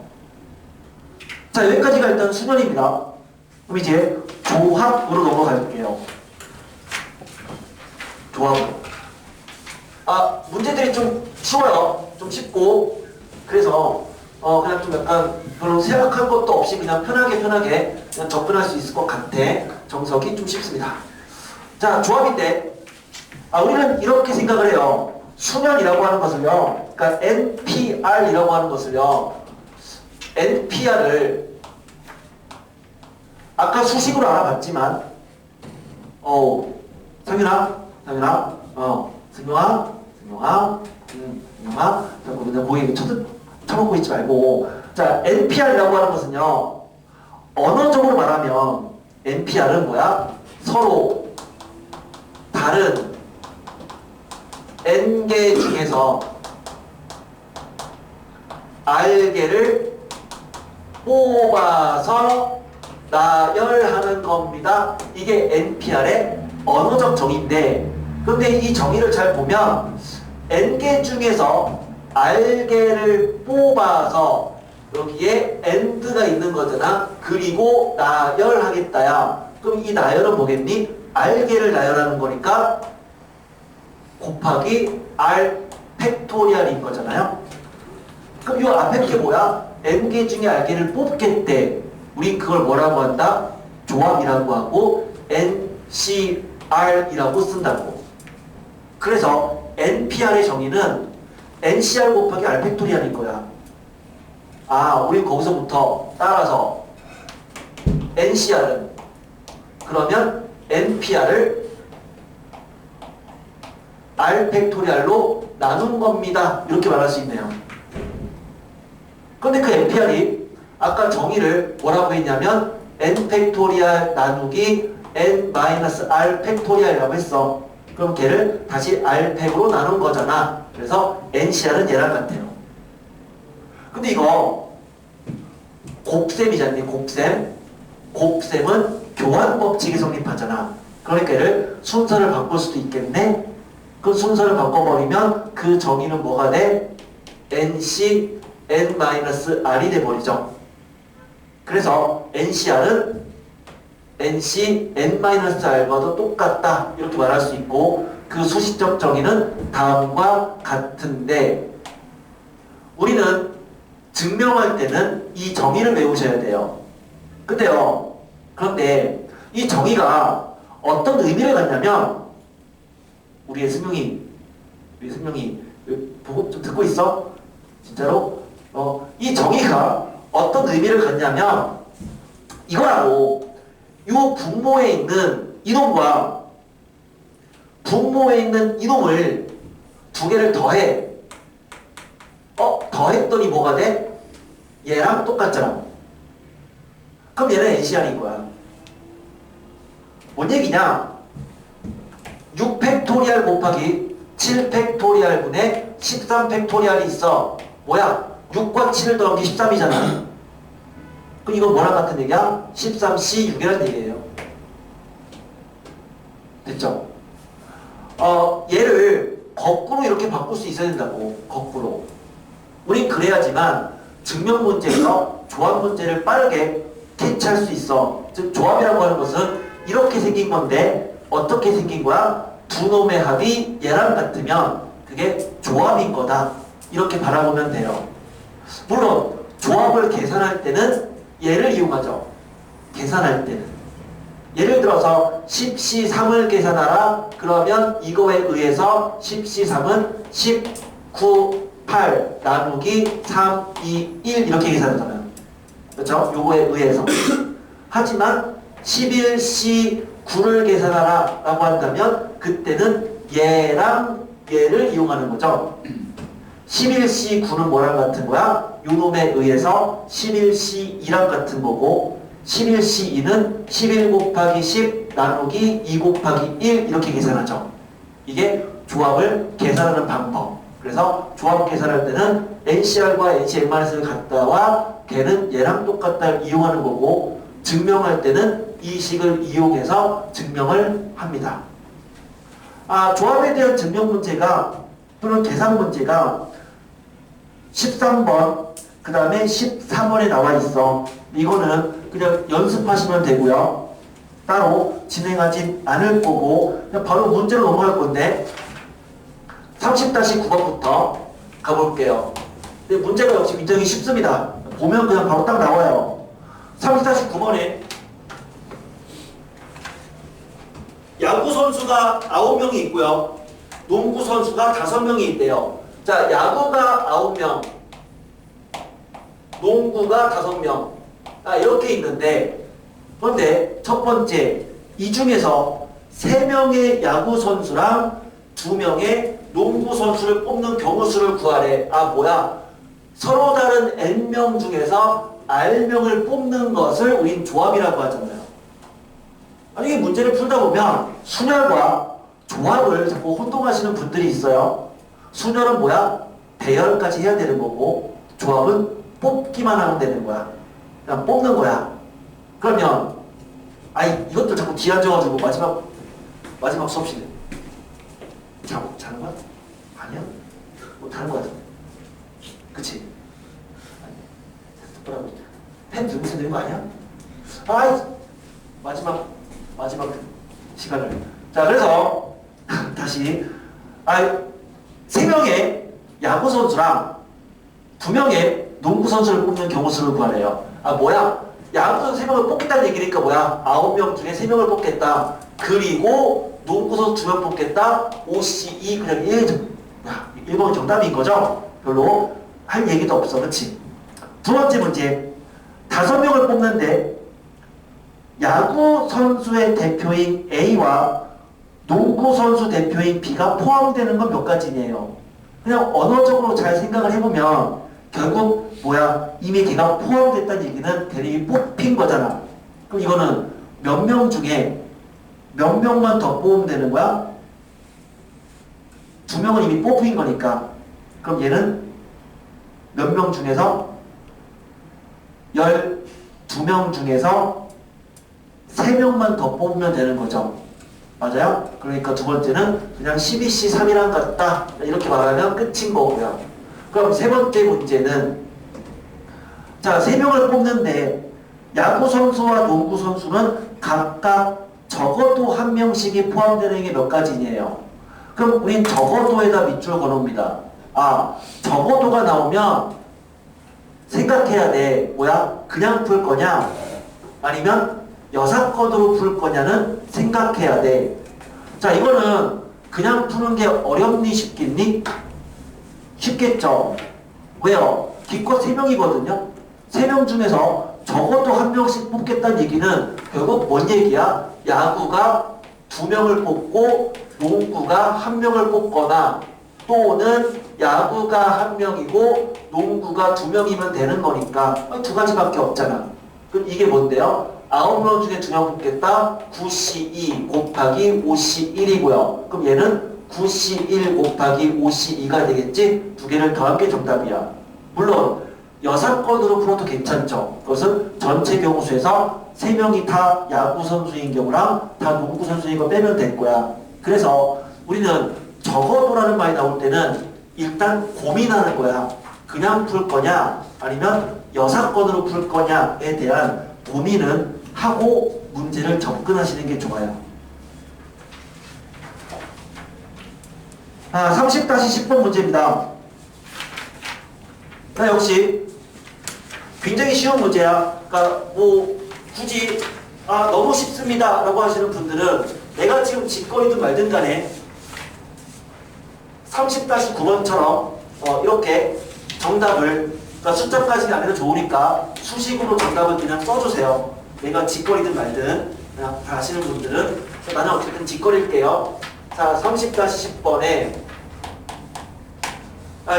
자 여기까지가 일단 수련입니다. 그럼 이제 조합으로 넘어갈게요. 조합으로. 아 문제들이 좀 쉬워요. 좀 쉽고 그래서 그냥 좀 약간 별로 생각할 것도 없이 그냥 편하게 그냥 접근할 수 있을 것 같아. 정석이 좀 쉽습니다. 자, 조합인데, 우리는 이렇게 생각을 해요. 수면이라고 하는 것을요, 그러니까 NPR이라고 하는 것을요, NPR을 아까 수식으로 알아봤지만, 성윤아, 승용아, 자꾸 그냥 거기 쳐먹고 있지 말고. 자, NPR이라고 하는 것은요, 언어적으로 말하면 NPR은 뭐야? 서로 다른 N개 중에서 R개를 뽑아서 나열하는 겁니다. 이게 NPR의 언어적 정의인데, 그런데 이 정의를 잘 보면 N개 중에서 R개를 뽑아서 여기에 AND가 있는 거잖아. 그리고 나열하겠다야. 그럼 이 나열은 뭐겠니? R개를 나열하는 거니까 곱하기 R 팩토리얼인 거잖아요. 그럼 이 앞에 게 뭐야? N개 중에 R개를 뽑겠대. 우린 그걸 뭐라고 한다? 조합이라고 하고 NCR이라고 쓴다고. 그래서 NPR의 정의는 NCR 곱하기 R 팩토리얼인 거야. 우린 거기서부터 따라서 NCR은 그러면 NPR을 R 팩토리얼로 나눈 겁니다. 이렇게 말할 수 있네요. 그런데 그 NPR이 아까 정의를 뭐라고 했냐면 N 팩토리얼 나누기 N-R 팩토리얼이라고 했어. 그럼 걔를 다시 R 팩으로 나눈 거잖아. 그래서 NCR은 얘랑 같아요. 근데 이거 곱셈이잖니. 곱셈은 교환 법칙이 성립하잖아. 그러니까 얘를 순서를 바꿀 수도 있겠네. 그 순서를 바꿔버리면 그 정의는 뭐가 돼? NC N-R이 돼버리죠. 그래서 NCR은 NC N-R과도 똑같다. 이렇게 말할 수 있고, 그 수식적 정의는 다음과 같은데, 우리는 증명할 때는 이 정의를 외우셔야 돼요. 그런데 이 정의가 어떤 의미를 갖냐면, 우리 승용이 보고 좀 듣고 있어? 진짜로? 이 정의가 어떤 의미를 갖냐면 이거라고. 요 분모에 있는 이놈과 분모에 있는 이놈을 두 개를 더해. 더했더니 뭐가 돼? 얘랑 똑같잖아. 그럼 얘는 NCR인 거야. 뭔 얘기냐? 6팩토리얼 곱하기 7팩토리얼 분의 13팩토리얼이 있어. 뭐야? 6과 7을 더한 게 13이잖아. 그럼 이건 뭐랑 같은 얘기야? 13C6이라는 얘기예요. 됐죠? 얘를 거꾸로 이렇게 바꿀 수 있어야 된다고. 거꾸로. 우린 그래야지만 증명 문제에서 조합 문제를 빠르게 캐치할 수 있어. 즉 조합이라고 하는 것은 이렇게 생긴 건데 어떻게 생긴 거야? 두 놈의 합이 얘랑 같으면 그게 조합인 거다. 이렇게 바라보면 돼요. 물론 조합을 계산할 때는 얘를 이용하죠. 계산할 때는. 예를 들어서 10C3을 계산하라. 그러면 이거에 의해서 10C3은 19, 8 나누기 3, 2, 1 이렇게 계산하잖아요. 그렇죠? 요거에 의해서. 하지만 11C9를 계산하라 라고 한다면 그때는 얘랑 얘를 이용하는 거죠. 11C9는 뭐랑 같은 거야? 요놈에 의해서 11C2랑 같은 거고 11C2는 11 곱하기 10 나누기 2 곱하기 1 이렇게 계산하죠. 이게 조합을 계산하는 방법. 그래서 조합 계산할 때는 NCR과 NCN-을 갖다와 걔는 얘랑 똑같다를 이용하는 거고 증명할 때는 이 식을 이용해서 증명을 합니다. 조합에 대한 증명 문제가 또는 계산 문제가 13번 그 다음에 13번에 나와 있어. 이거는 그냥 연습하시면 되고요. 따로 진행하지 않을 거고 그냥 바로 문제로 넘어갈 건데 30-9번부터 가볼게요. 근데 문제가 역시 굉장히 쉽습니다. 보면 그냥 바로 딱 나와요. 30-9번에 야구 선수가 9명이 있고요. 농구 선수가 5명이 있대요. 자, 야구가 9명, 농구가 5명. 이렇게 있는데, 그런데 첫 번째, 이 중에서 3명의 야구 선수랑 2명의 농구 선수를 뽑는 경우 수를 구하래. 뭐야? 서로 다른 N명 중에서 R명을 뽑는 것을 우린 조합이라고 하잖아요. 아니, 이 문제를 풀다 보면 순열과 조합을 자꾸 혼동하시는 분들이 있어요. 순열은 뭐야? 배열까지 해야 되는 거고, 조합은 뽑기만 하면 되는 거야. 그냥 뽑는 거야. 그러면 이것들 자꾸 뒤 앉아가지고 마지막 수업시네. 자는 거야? 아니야? 뭐 다른 거 같은데. 그치? 똑바로 펜 들고 있어야 되는 거 아니야? 마지막 시간을. 자, 그래서 다시 3명의 야구 선수랑 2명의 농구 선수를 뽑는 경우 수를 구하래요. 뭐야? 야구 선수 3명을 뽑겠다는 얘기니까 뭐야? 9명 중에 3명을 뽑겠다. 그리고 농구 선수 2명 뽑겠다. 5C2 그냥 1점. 1번이 정답인 거죠? 별로 할 얘기도 없어. 그치? 두 번째 문제. 5명을 뽑는데 야구 선수의 대표인 A와 농구 선수 대표인 B가 포함되는 건 몇 가지네요. 그냥 언어적으로 잘 생각을 해보면 결국 뭐야? 이미 걔가 포함됐다는 얘기는 걔네 뽑힌 거잖아. 그럼 이거는 몇 명 중에 몇 명만 더 뽑으면 되는 거야? 2명은 이미 뽑힌 거니까. 그럼 얘는 몇 명 중에서 12명 중에서 3명만 더 뽑으면 되는 거죠. 맞아요? 그러니까 두 번째는 그냥 12C 3이랑 같다. 이렇게 말하면 끝인 거고요. 그럼 세 번째 문제는 자, 3명을 뽑는데 야구 선수와 농구 선수는 각각 적어도 1명씩이 포함되는 게 몇 가지냐요. 그럼 우린 적어도에다 밑줄 그어놓습니다. 적어도가 나오면 생각해야 돼. 뭐야? 그냥 풀 거냐? 아니면 여사건으로 풀 거냐는 생각해야 돼. 자, 이거는 그냥 푸는 게 어렵니 쉽겠니? 쉽겠죠. 왜요? 기껏 3명이거든요. 3명 중에서 적어도 1명씩 뽑겠다는 얘기는 결국 뭔 얘기야? 야구가 2명을 뽑고 농구가 1명을 뽑거나 또는 야구가 1명이고 농구가 2명이면 되는 거니까 두 가지밖에 없잖아. 그럼 이게 뭔데요? 9명 중에 2명 뽑겠다. 9C2 곱하기 5C1이고요. 그럼 얘는 9C1 곱하기 5C2가 되겠지? 두 개를 더한 게 정답이야. 물론 여사건으로 풀어도 괜찮죠. 그것은 전체 경우 수에서 3명이 다 야구 선수인 경우랑 다 농구 선수인 거 빼면 될 거야. 그래서 우리는 적어도라는 말이 나올 때는 일단 고민하는 거야. 그냥 풀 거냐 아니면 여사건으로 풀 거냐에 대한 고민은 하고 문제를 접근하시는 게 좋아요. 30-10번 문제입니다. 역시 굉장히 쉬운 문제야. 그러니까 굳이 너무 쉽습니다 라고 하시는 분들은 내가 지금 짓거리든 말든 간에 30-9번처럼 이렇게 정답을, 그러니까 숫자까지는 안 해도 좋으니까 수식으로 정답을 그냥 써주세요. 내가 짓거리든 말든 그냥 다 아시는 분들은. 나는 어쨌든 짓거릴게요. 자, 30-10번에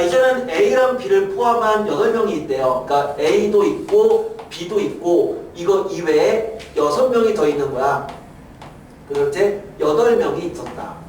이제는 A랑 B를 포함한 8명이 있대요. 그러니까 A도 있고 B도 있고 이거 이외에 6명이 더 있는 거야. 그렇지? 8명이 있었다.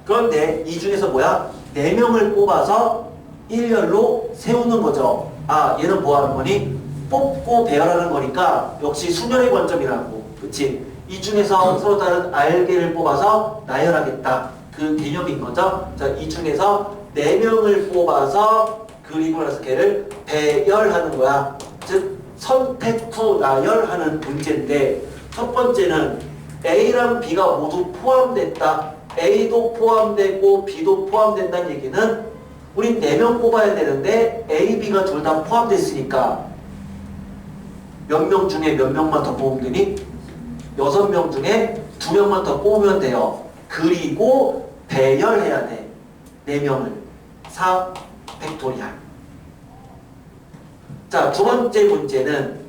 그런데 이 중에서 뭐야? 4명을 뽑아서 일렬로 세우는 거죠. 얘는 뭐 하는 거니? 뽑고 배열하는 거니까 역시 순열의 관점이라고. 그치? 이 중에서 서로 다른 R개를 뽑아서 나열하겠다. 그 개념인 거죠. 자, 이 중에서 4명을 뽑아서 그리고 나서 걔를 배열하는 거야. 즉 선택 후 나열하는 문제인데 첫 번째는 A랑 B가 모두 포함됐다. A도 포함되고 B도 포함된다는 얘기는 우린 4명 뽑아야 되는데 A, B가 둘 다 포함됐으니까 몇 명 중에 몇 명만 더 뽑으면 되니? 6명 중에 2명만 더 뽑으면 돼요. 그리고 배열해야 돼. 4명을. 4 팩토리얼. 자, 두 번째 문제는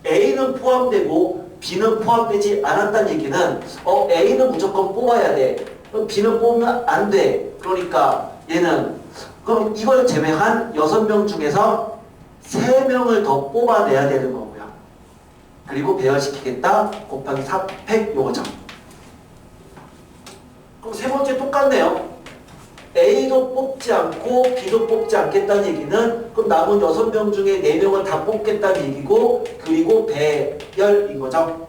A는 포함되고 B는 포함되지 않았다는 얘기는 A는 무조건 뽑아야 돼. 그럼 B는 뽑으면 안 돼. 그러니까 얘는 그럼 이걸 제외한 6명 중에서 3명을 더 뽑아내야 되는 거고요. 그리고 배열시키겠다 곱하기 4팩 요거죠. 그럼 세 번째 똑같네요. A도 뽑지 않고 B도 뽑지 않겠다는 얘기는 그럼 남은 6명 중에 4명을 다 뽑겠다는 얘기고 그리고 배열인 거죠.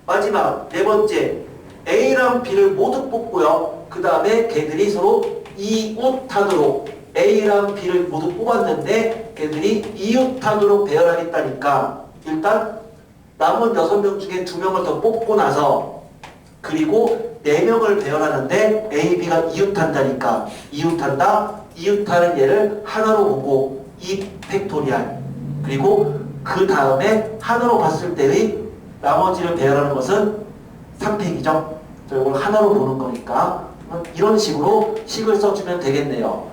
마지막 네 번째 A랑 B를 모두 뽑고요. 그 다음에 걔들이 서로 이웃하도록 A랑 B를 모두 뽑았는데 걔들이 이웃하도록 배열하겠다니까 일단 남은 6명 중에 2명을 더 뽑고 나서 그리고 4명을 배열하는데 A, B가 이웃한다니까 이웃한다? 이웃하는 얘를 하나로 보고 2팩토리얼 그리고 그 다음에 하나로 봤을 때의 나머지를 배열하는 것은 3팩이죠. 이걸 하나로 보는 거니까 이런 식으로 식을 써주면 되겠네요.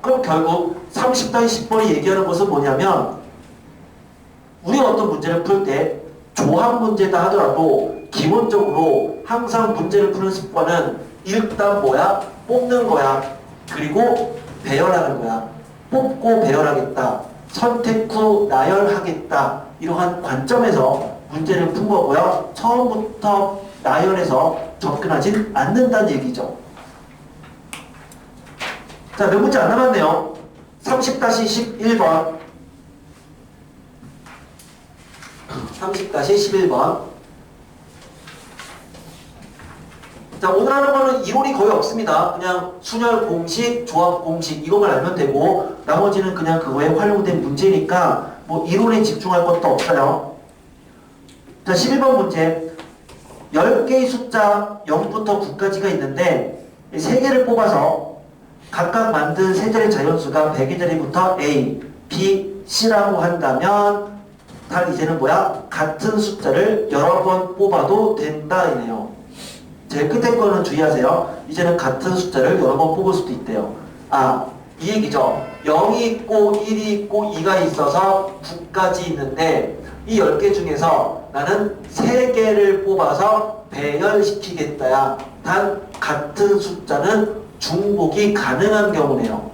그럼 결국 30-10번이 얘기하는 것은 뭐냐면 우리가 어떤 문제를 풀 때 조합 문제다 하더라도 기본적으로 항상 문제를 푸는 습관은 일단 뭐야? 뽑는 거야. 그리고 배열하는 거야. 뽑고 배열하겠다. 선택 후 나열하겠다. 이러한 관점에서 문제를 푼 거고요. 처음부터 나열해서 접근하진 않는다는 얘기죠. 자, 몇 문제 안 남았네요. 30-11번. 30-11번. 자, 오늘 하는 거는 이론이 거의 없습니다. 그냥 순열 공식, 조합 공식 이것만 알면 되고 나머지는 그냥 그거에 활용된 문제니까 뭐 이론에 집중할 것도 없어요. 자, 11번 문제. 10개의 숫자 0부터 9까지가 있는데 3개를 뽑아서 각각 만든 세 자리 자연수가 100의 자리부터 A, B, C라고 한다면 단 이제는 뭐야? 같은 숫자를 여러 번 뽑아도 된다 이네요. 제일 끝에 거는 주의하세요. 이제는 같은 숫자를 여러 번 뽑을 수도 있대요. 이 얘기죠. 0이 있고 1이 있고 2가 있어서 9까지 있는데 이 10개 중에서 나는 3개를 뽑아서 배열시키겠다야. 단 같은 숫자는 중복이 가능한 경우네요.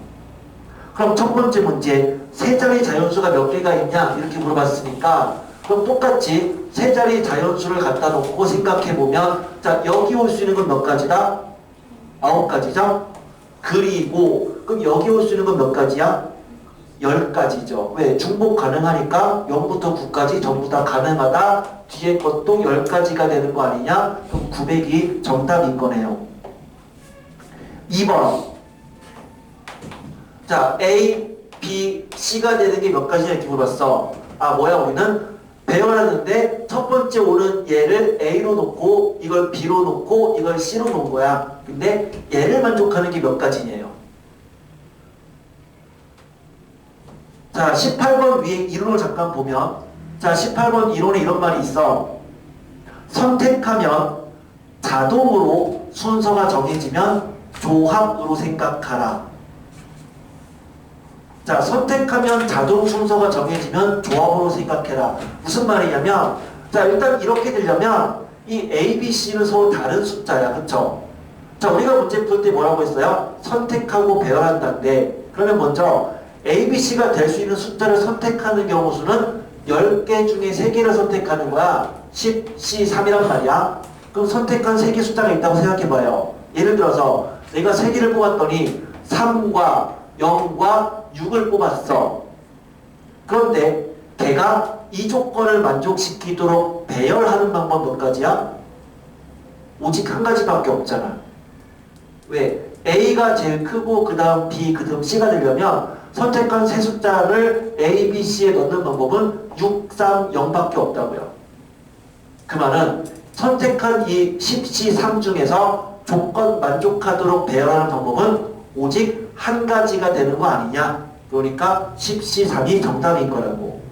그럼 첫 번째 문제 세 자리 자연수가 몇 개가 있냐 이렇게 물어봤으니까 그럼 똑같이 세 자리 자연수를 갖다 놓고 생각해보면 자 여기 올 수 있는 건 몇 가지다? 9가지죠? 그리고 그럼 여기 올 수 있는 건 몇 가지야? 10가지죠. 왜? 중복 가능하니까 0부터 9까지 전부 다 가능하다. 뒤에 것도 10가지가 되는 거 아니냐? 그럼 900이 정답인 거네요. 2번. 자, A, B, C가 되는 게 몇 가지냐 이렇게 물어봤어. 뭐야 우리는 배열하는데 첫 번째 오는 얘를 A로 놓고 이걸 B로 놓고 이걸 C로 놓은 거야. 근데 얘를 만족하는 게 몇 가지냐요. 자, 18번 위에 이론을 잠깐 보면 자, 18번 이론에 이런 말이 있어. 선택하면 자동으로 순서가 정해지면 조합으로 생각하라. 자, 선택하면 자동 순서가 정해지면 조합으로 생각해라. 무슨 말이냐면 자, 일단 이렇게 되려면 이 A, B, C는 서로 다른 숫자야. 그쵸? 자, 우리가 문제 풀 때 뭐라고 했어요? 선택하고 배열한다는데 그러면 먼저 A, B, C가 될 수 있는 숫자를 선택하는 경우 수는 10개 중에 3개를 선택하는 거야. 10, C, 3이란 말이야. 그럼 선택한 3개 숫자가 있다고 생각해봐요. 예를 들어서 내가 3개를 뽑았더니 3과 0과 6을 뽑았어. 그런데 걔가 이 조건을 만족시키도록 배열하는 방법 몇 가지야? 오직 한 가지밖에 없잖아. 왜? A가 제일 크고 그 다음 B, 그 다음 C가 되려면 선택한 세 숫자를 A, B, C에 넣는 방법은 6, 3, 0밖에 없다고요. 그 말은 선택한 이 10C3 중에서 조건 만족하도록 배열하는 방법은 오직 한 가지가 되는 거 아니냐. 그러니까 10C3이 정답인 거라고.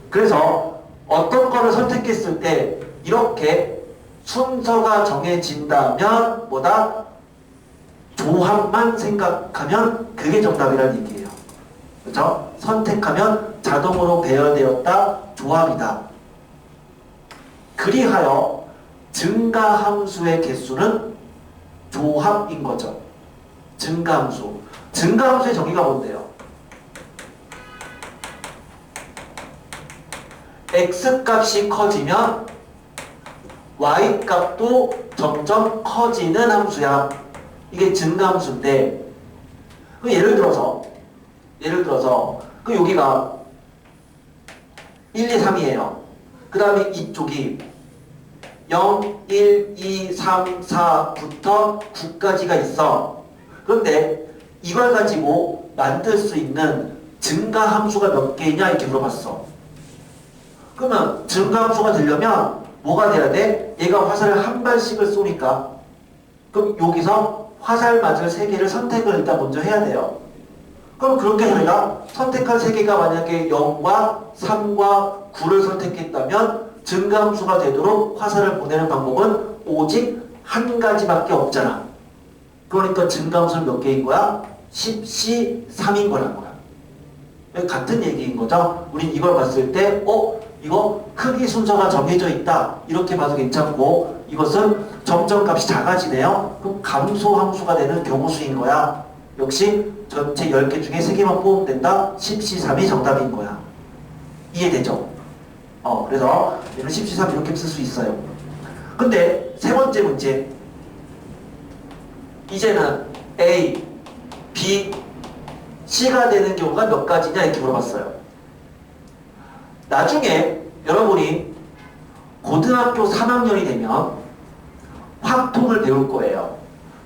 그래서 어떤 거를 선택했을 때 이렇게 순서가 정해진다면 뭐다? 조합만 생각하면 그게 정답이라는 얘기예요. 그렇죠? 선택하면 자동으로 배열되었다. 조합이다. 그리하여 증가함수의 개수는 조합인 거죠. 증가함수. 증가함수의 정의가 뭔데요? X값이 커지면 Y값도 점점 커지는 함수야. 이게 증가함수인데, 예를 들어서 여기가 1, 2, 3이에요. 그 다음에 이쪽이 0, 1, 2, 3, 4부터 9까지가 있어. 그런데 이걸 가지고 만들 수 있는 증가함수가 몇 개냐 이렇게 물어봤어. 그러면 증가함수가 되려면 뭐가 돼야 돼? 얘가 화살을 한 발씩을 쏘니까 그럼 여기서 화살 맞을 3개를 선택을 일단 먼저 해야 돼요. 그럼 그렇게 저희가 선택한 3개가 만약에 0과 3과 9를 선택했다면 증가함수가 되도록 화살을 보내는 방법은 오직 한 가지밖에 없잖아. 그러니까 증가함수는 몇 개인 거야? 10C3인 거란 거야. 같은 얘기인 거죠. 우린 이걸 봤을 때 이거 크기 순서가 정해져 있다. 이렇게 봐도 괜찮고 이것은 점점 값이 작아지네요. 그럼 감소함수가 되는 경우수인 거야. 역시 전체 10개 중에 3개만 뽑으면 된다. 10C3이 정답인 거야. 이해되죠? 그래서 얘는 10C3 이렇게 쓸 수 있어요. 근데 세 번째 문제. 이제는 A, B, C가 되는 경우가 몇 가지냐 이렇게 물어봤어요. 나중에 여러분이 고등학교 3학년이 되면 확통을 배울 거예요.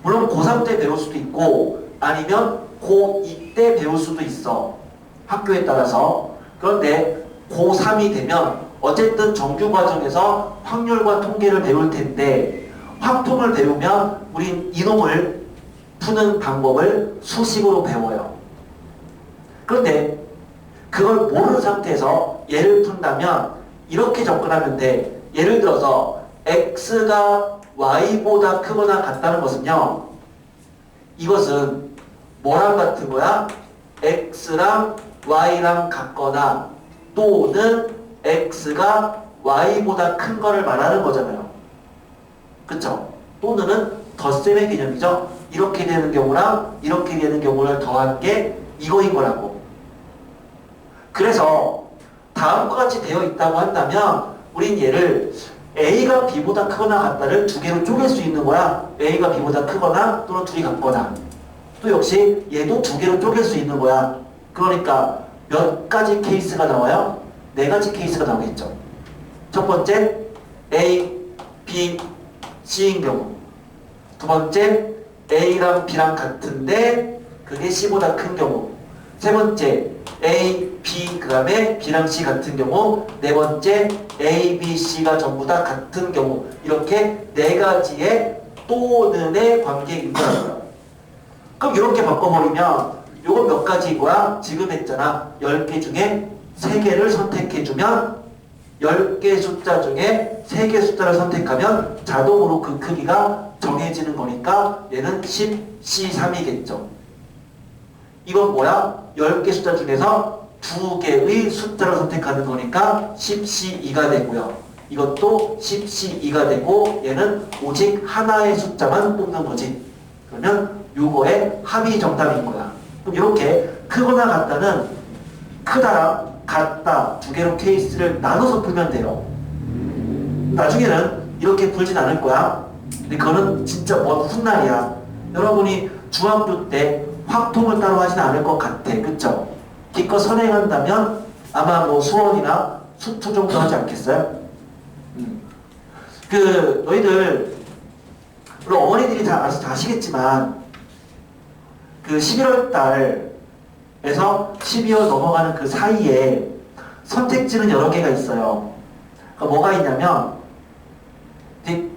물론 고3 때 배울 수도 있고 아니면 고2 때 배울 수도 있어. 학교에 따라서. 그런데 고3이 되면 어쨌든 정규 과정에서 확률과 통계를 배울 텐데 확통을 배우면 우린 이놈을 푸는 방법을 수식으로 배워요. 그런데 그걸 모르는 상태에서 얘를 푼다면 이렇게 접근하면 돼. 예를 들어서 x가 y보다 크거나 같다는 것은요. 이것은 뭐랑 같은 거야? x랑 y랑 같거나 또는 x가 y보다 큰 거를 말하는 거잖아요. 그쵸? 또는은 덧셈의 개념이죠. 이렇게 되는 경우랑 이렇게 되는 경우를 더한 게 이거인 거라고. 그래서 다음과 같이 되어 있다고 한다면 우린 얘를 A가 B보다 크거나 같다를 두 개로 쪼갤 수 있는 거야. A가 B보다 크거나 또는 둘이 같거나. 또 역시 얘도 두 개로 쪼갤 수 있는 거야. 그러니까 몇 가지 케이스가 나와요? 4가지 케이스가 나오겠죠. 첫 번째 A, B, C인 경우. 두 번째 A랑 B랑 같은데 그게 C보다 큰 경우. 세 번째 A, B, 그 다음에 B랑 C 같은 경우. 네 번째 A, B, C가 전부 다 같은 경우. 이렇게 4가지의 또는의 관계인 거라고요. 그럼 이렇게 바꿔버리면 요건 몇 가지인 거야? 지금 했잖아. 10개 중에 3개를 선택해주면 10개 숫자 중에 3개 숫자를 선택하면 자동으로 그 크기가 정해지는 거니까 얘는 10C3이겠죠. 이건 뭐야? 10개 숫자 중에서 2개의 숫자를 선택하는 거니까 10C2가 되고요. 이것도 10C2가 되고 얘는 오직 하나의 숫자만 뽑는 거지. 그러면 요거의 합이 정답인 거야. 그럼 이렇게 크거나 같다는 크다랑 같다 2개로 케이스를 나눠서 풀면 돼요. 나중에는 이렇게 풀진 않을 거야. 근데 그거는 진짜 먼 훗날이야. 여러분이 중학교 때 확통을 따로 하진 않을 것 같아. 그쵸? 기껏 선행한다면 아마 뭐 수원이나 수초 정도 하지 않겠어요? 너희들 물론 어머니들이 다 알아서 다 아시겠지만 그 11월 달에서 12월 넘어가는 그 사이에 선택지는 여러 개가 있어요. 그러니까 뭐가 있냐면 근데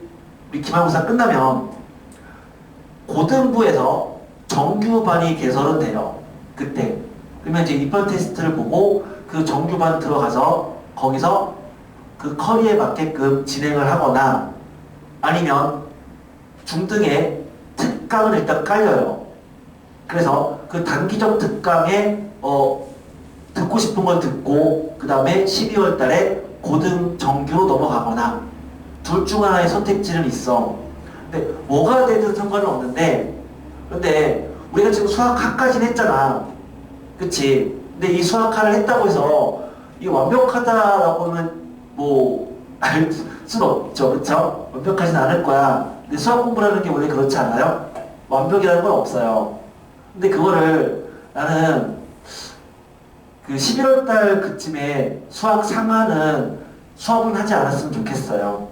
우리 기말고사 끝나면 고등부에서 정규반이 개설은 돼요. 그때. 그러면 이제 입학 테스트를 보고 그 정규반 들어가서 거기서 그 커리에 맞게끔 진행을 하거나 아니면 중등에 특강을 일단 깔려요. 그래서 그 단기적 특강에 듣고 싶은 걸 듣고 그 다음에 12월 달에 고등 정규로 넘어가거나 둘 중 하나의 선택지는 있어. 근데 뭐가 되든 상관은 없는데 근데 우리가 지금 수학학까지는 했잖아. 그치? 근데 이 수학학을 했다고 해서 이 완벽하다라고는 뭐 알 수는 없죠. 그쵸? 완벽하진 않을 거야. 근데 수학 공부라는 게 원래 그렇지 않아요? 완벽이라는 건 없어요. 근데 그거를 나는 그 11월 달 그쯤에 수학 상하는 수업은 하지 않았으면 좋겠어요.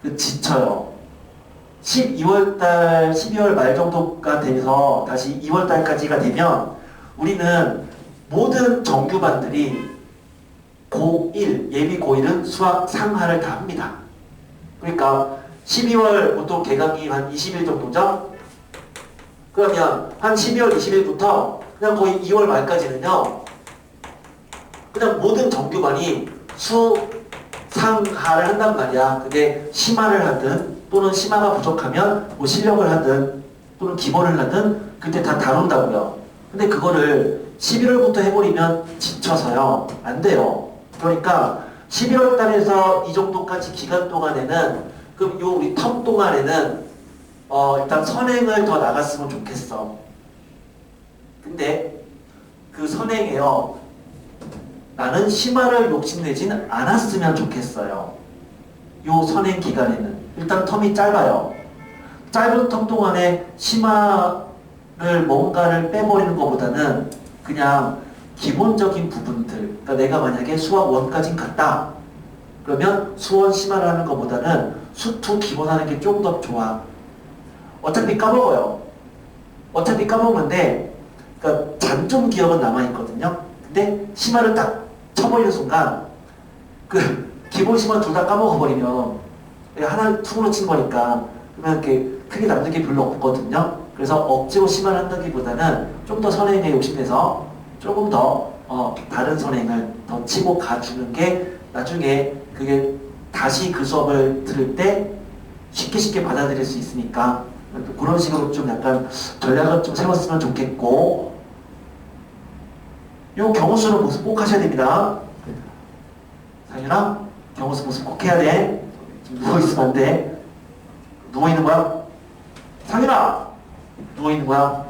그 지쳐요. 12월 달, 12월 말 정도가 돼서 다시 2월 달까지가 되면 우리는 모든 정규반들이 고1, 예비 고1은 수학 상하를 다 합니다. 그러니까 12월 보통 개강이 한 20일 정도죠? 그러면 한 12월 20일부터 그냥 거의 2월 말까지는요. 그냥 모든 정규반이 수상하를 한단 말이야. 그게 심화를 하든 또는 심화가 부족하면 뭐 실력을 하든 또는 기본을 하든 그때 다 다룬다고요. 근데 그거를 11월부터 해버리면 지쳐서요. 안 돼요. 그러니까 11월 달에서 이 정도까지 기간 동안에는 그럼 요 우리 텀 동안에는 일단 선행을 더 나갔으면 좋겠어. 근데 그 선행에요. 나는 심화를 욕심내지는 않았으면 좋겠어요. 요 선행 기간에는. 일단 텀이 짧아요. 짧은 텀 동안에 심화를 뭔가를 빼버리는 것보다는 그냥 기본적인 부분들. 그러니까 내가 만약에 수학 1까지 갔다. 그러면 수원 심화를 하는 것보다는 수2 기본하는 게 좀 더 좋아. 어차피 까먹어요. 어차피 까먹는데 그러니까 잔좀 기억은 남아있거든요. 근데 심화를 딱 쳐버리는 순간 그 기본 심화 둘 다 까먹어버리면 하나 툭으로 친 거니까 그러면 이렇게 크게 남는 게 별로 없거든요. 그래서 억지로 심화를 한다기보다는 좀 더 선행에 욕심내서 조금 더 다른 선행을 더 치고 가주는 게 나중에 그게 다시 그 수업을 들을 때 쉽게 받아들일 수 있으니까 그런 식으로 좀 약간 전략을 좀 세웠으면 좋겠고 요 경우수는 복습 꼭 하셔야 됩니다. 상윤아 경우수 복습 꼭 해야 돼. 지금 누워있으면 안 돼. 누워있는 거야? 상윤아 누워있는 거야?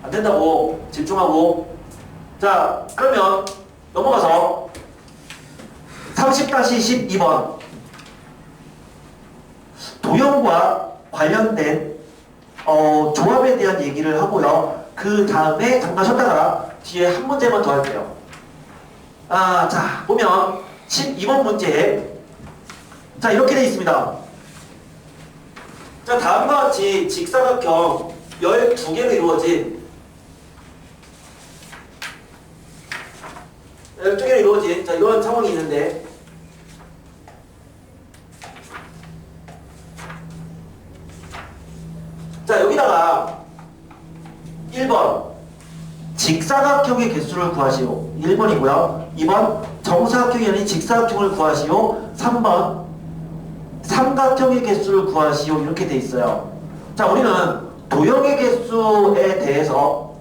안 된다고 집중하고. 자 그러면 넘어가서 30-12번 도형과 관련된 조합에 대한 얘기를 하고요. 그 다음에 잠깐 쉬었다가 뒤에 한 문제만 더 할게요. 자 보면 12번 문제 자 이렇게 되어 있습니다. 자 다음과 같이 직사각형 12개로 이루어진 12개로 이루어진 자 이런 상황이 있는데 자 여기다가 1번 직사각형의 개수를 구하시오. 1번이고요. 2번 정사각형이 아닌 직사각형을 구하시오. 3번 삼각형의 개수를 구하시오. 이렇게 돼 있어요. 자 우리는 도형의 개수에 대해서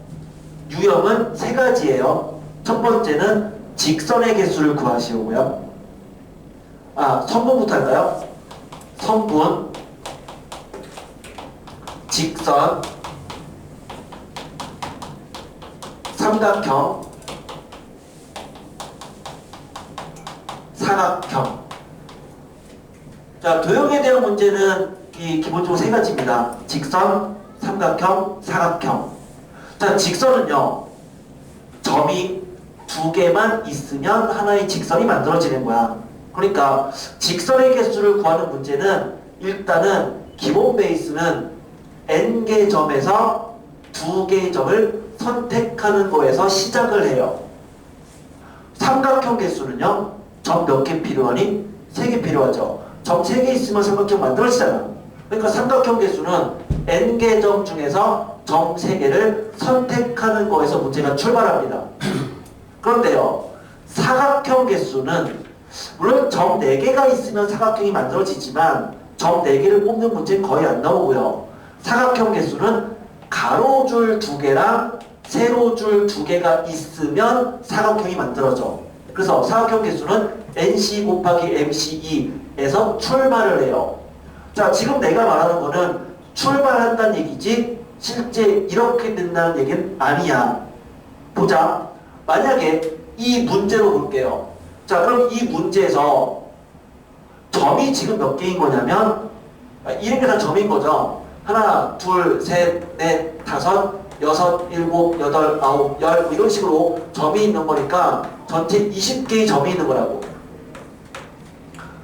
유형은 3가지예요. 첫 번째는 직선의 개수를 구하시오고요. 선분부터 할까요? 선분 직선 삼각형 사각형. 자 도형에 대한 문제는 기본적으로 3가지입니다. 직선, 삼각형, 사각형. 자 직선은요 점이 2개만 있으면 하나의 직선이 만들어지는 거야. 그러니까 직선의 개수를 구하는 문제는 일단은 기본 베이스는 n개 점에서 2개의 점을 선택하는 거에서 시작을 해요. 삼각형 개수는요 점 몇 개 필요하니? 3개 필요하죠. 점 3개 있으면 삼각형 만들어지잖아. 그러니까 삼각형 개수는 n개 점 중에서 점 3개를 선택하는 거에서 문제가 출발합니다. 그런데요, 사각형 개수는 물론 점 4개가 있으면 사각형이 만들어지지만 점 4개를 뽑는 문제는 거의 안 나오고요. 사각형 개수는 가로줄 2개랑 세로줄 2개가 있으면 사각형이 만들어져. 그래서 사각형 개수는 NC 곱하기 MC2에서 출발을 해요. 자, 지금 내가 말하는 거는 출발한다는 얘기지 실제 이렇게 된다는 얘기는 아니야. 보자. 만약에 이 문제로 볼게요. 자, 그럼 이 문제에서 점이 지금 몇 개인 거냐면 이런 게 다 점인 거죠. 하나, 둘, 셋, 넷, 다섯, 여섯, 일곱, 여덟, 아홉, 열 이런 식으로 점이 있는 거니까 전체 20개의 점이 있는 거라고.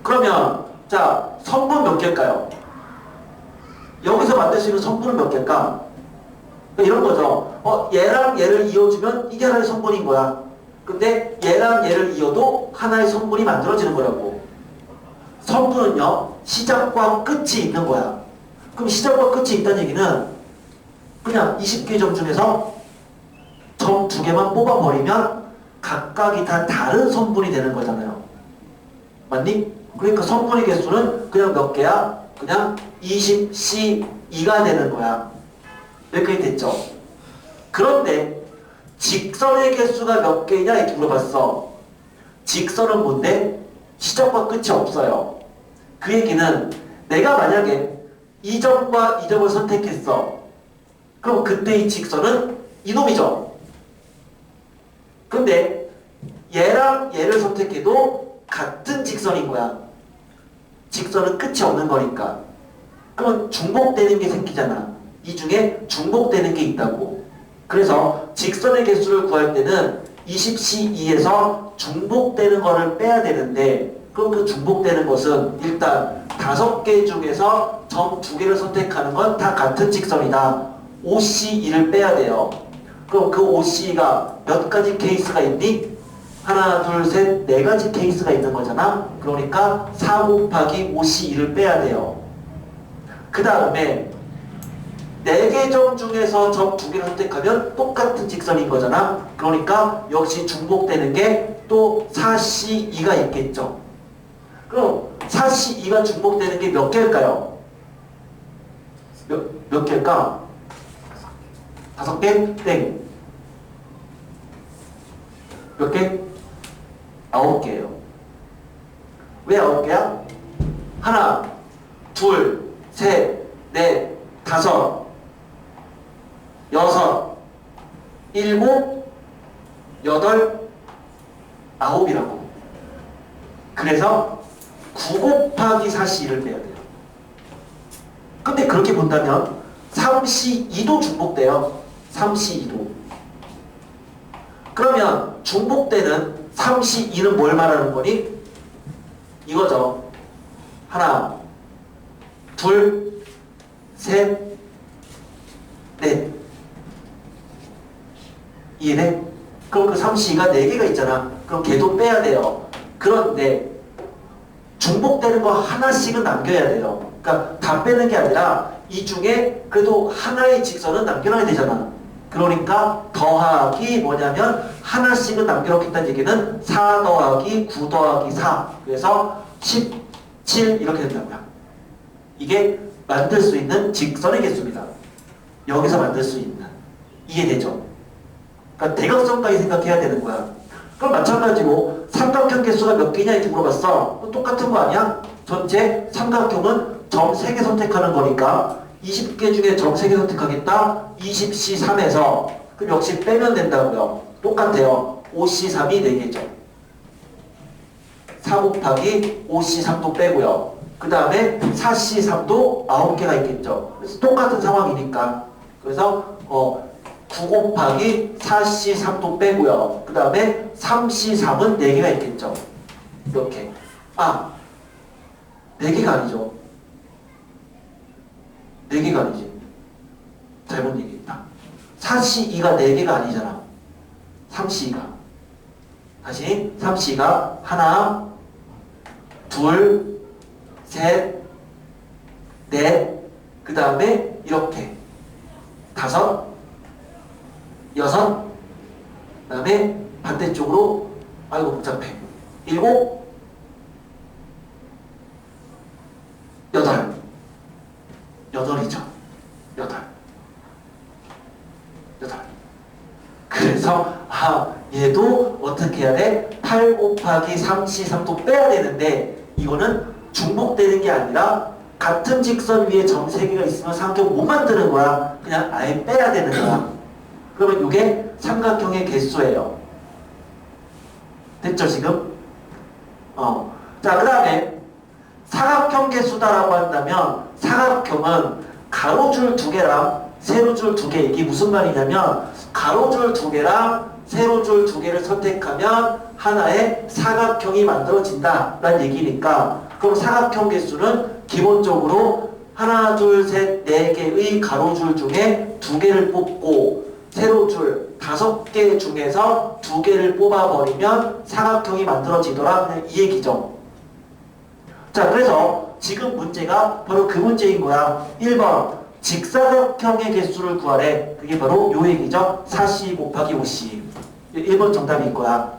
그러면 자, 성분 몇 개일까요? 여기서 만들 수 있는 성분은 몇 개일까? 이런 거죠. 얘랑 얘를 이어주면 이게 하나의 성분인 거야. 근데 얘랑 얘를 이어도 하나의 성분이 만들어지는 거라고. 성분은요, 시작과 끝이 있는 거야. 그럼 시작과 끝이 있다는 얘기는 그냥 20개 점 중에서 점 2개만 뽑아버리면 각각이 다 다른 성분이 되는 거잖아요. 맞니? 그러니까 성분의 개수는 그냥 몇 개야? 그냥 20C2가 되는 거야. 여기까지 됐죠? 그런데 직선의 개수가 몇 개냐 이렇게 물어봤어. 직선은 뭔데? 시작과 끝이 없어요. 그 얘기는 내가 만약에 이 점과 이 점을 선택했어. 그럼 그때 이 직선은 이놈이죠. 근데 얘랑 얘를 선택해도 같은 직선인 거야. 직선은 끝이 없는 거니까. 그러면 중복되는 게 생기잖아. 이 중에 중복되는 게 있다고. 그래서 직선의 개수를 구할 때는 20C2에서 중복되는 거를 빼야 되는데 그럼 그 중복되는 것은 일단 5개 중에서 점 2개를 선택하는 건 다 같은 직선이다. OC2를 빼야 돼요. 그럼 그 OC가 몇 가지 케이스가 있니? 하나, 둘, 셋, 4가지 케이스가 있는 거잖아. 그러니까 4 곱하기 OC2를 빼야 돼요. 그 다음에 4개 점 중에서 점 2개를 선택하면 똑같은 직선인 거잖아. 그러니까 역시 중복되는 게 또 4C2가 있겠죠. 그럼 4C2가 중복되는 게 몇 개일까요? 몇 개일까? 5개? 땡. 몇 개? 9개예요. 왜 9개야? 하나, 둘, 셋, 넷, 다섯, 여섯, 일곱, 여덟, 아홉이라고. 그래서 9 곱하기 4C2를 빼야 돼요. 근데 그렇게 본다면 3C2도 중복돼요. 3C2도. 그러면 중복되는 3C2는 뭘 말하는 거니? 이거죠. 하나, 둘, 셋, 넷. 이해돼? 그럼 그 3C가 4개가 있잖아. 그럼 걔도 빼야 돼요. 그런데 중복되는 거 하나씩은 남겨야 돼요. 그러니까 다 빼는 게 아니라 이 중에 그래도 하나의 직선은 남겨놔야 되잖아. 그러니까 더하기 뭐냐면 하나씩은 남겨놓겠다는 얘기는 4 더하기 9 더하기 4. 그래서 17 이렇게 된다고요. 이게 만들 수 있는 직선의 개수입니다. 여기서 만들 수 있는. 이해되죠? 그러니까 대각선까지 생각해야 되는 거야. 그럼 마찬가지로 삼각형 개수가 몇 개냐 이렇게 물어봤어. 똑같은 거 아니야? 전체 삼각형은 점 3개 선택하는 거니까 20개 중에 점 3개 선택하겠다. 20C3에서 그럼 역시 빼면 된다고요. 똑같아요. 5C3이 4개죠. 4 곱하기 5C3도 빼고요. 그 다음에 4C3도 9개가 있겠죠. 그래서 똑같은 상황이니까. 그래서 9 곱하기 4C3도 빼고요. 그 다음에 3C3은 4개가 있겠죠. 이렇게. 4개가 아니죠. 4개가 아니지. 잘못 얘기했다. 4C2가 4개가 아니잖아. 3C가. 다시 3C가 하나, 둘, 셋, 넷, 그 다음에 이렇게 다섯, 여섯, 그 다음에 반대쪽으로 아이고 복잡해. 일곱, 여덟. 여덟이죠. 여덟. 그래서 얘도 어떻게 해야 돼? 8 곱하기 3C3도 빼야 되는데 이거는 중복되는 게 아니라 같은 직선 위에 점 3개가 있으면 삼각형 못 만드는 거야. 그냥 아예 빼야 되는 거야. 그러면 이게 삼각형의 개수예요. 됐죠 지금? 자, 그 다음에 사각형 개수다라고 한다면 사각형은 가로줄 2개랑 세로줄 2개. 이게 무슨 말이냐면 가로줄 2개랑 세로줄 2개를 선택하면 하나의 사각형이 만들어진다 라는 얘기니까 그럼 사각형 개수는 기본적으로 하나, 둘, 셋, 4개의 가로줄 중에 2개를 뽑고 세로줄 5개 중에서 2개를 뽑아버리면 사각형이 만들어지더라. 그냥 이 얘기죠. 자, 그래서 지금 문제가 바로 그 문제인 거야. 1번 직사각형의 개수를 구하래. 그게 바로 요 얘기죠. 4C 곱하기 5C. 1번 정답일 거야.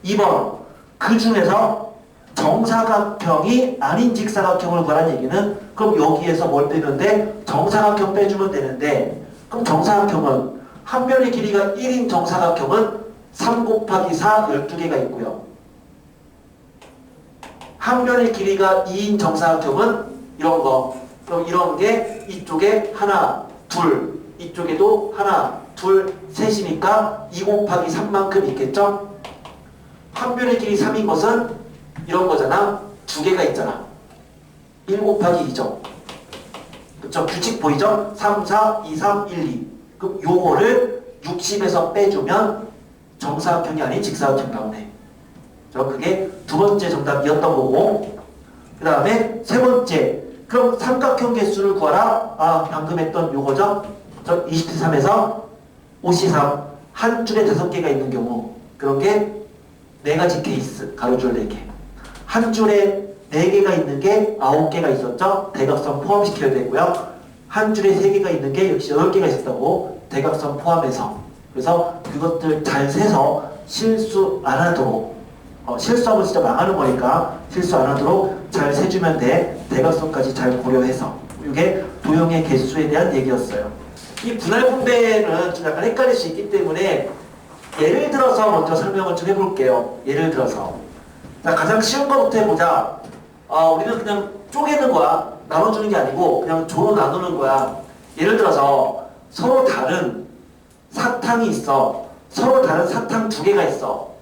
2번 그 중에서 정사각형이 아닌 직사각형을 구하라는 얘기는 그럼 여기에서 뭘 빼면 돼? 정사각형 빼주면 되는데 그럼 정사각형은 한 변의 길이가 1인 정사각형은 3 곱하기 4 12개가 있고요. 한 변의 길이가 2인 정사각형은 이런 거. 그럼 이런 게 이쪽에 하나, 둘, 이쪽에도 하나, 둘, 셋이니까 2 곱하기 3만큼 있겠죠? 한 변의 길이 3인 것은 이런 거잖아. 2개가 있잖아. 1 곱하기 2죠. 그쵸? 규칙 보이죠? 3, 4, 2, 3, 1, 2. 그럼 요거를 60에서 빼주면 정사각형이 아닌 직사각형 나오네. 그게 두 번째 정답이었던 거고 그 다음에 세 번째 그럼 삼각형 개수를 구하라. 방금 했던 요거죠. 23에서 53 한 줄에 5개가 있는 경우 그런 게 4가지 케이스. 가로줄 4개 한 줄에 4개가 있는 게 9개가 있었죠. 대각선 포함시켜야 되고요. 한 줄에 3개가 있는 게 역시 8개가 있었다고. 대각선 포함해서. 그래서 그것들 잘 세서 실수 안 하도록 실수하면 진짜 망하는 거니까 실수 안 하도록 잘 세주면 돼. 대각선까지 잘 고려해서. 이게 도형의 개수에 대한 얘기였어요. 이 분할 분배는 좀 약간 헷갈릴 수 있기 때문에 예를 들어서 먼저 설명을 좀 해볼게요. 예를 들어서 자, 가장 쉬운 것부터 해보자. 우리는 그냥 쪼개는 거야. 나눠주는 게 아니고 그냥 조로 나누는 거야. 예를 들어서 서로 다른 사탕이 있어. 서로 다른 사탕 2개가 있어.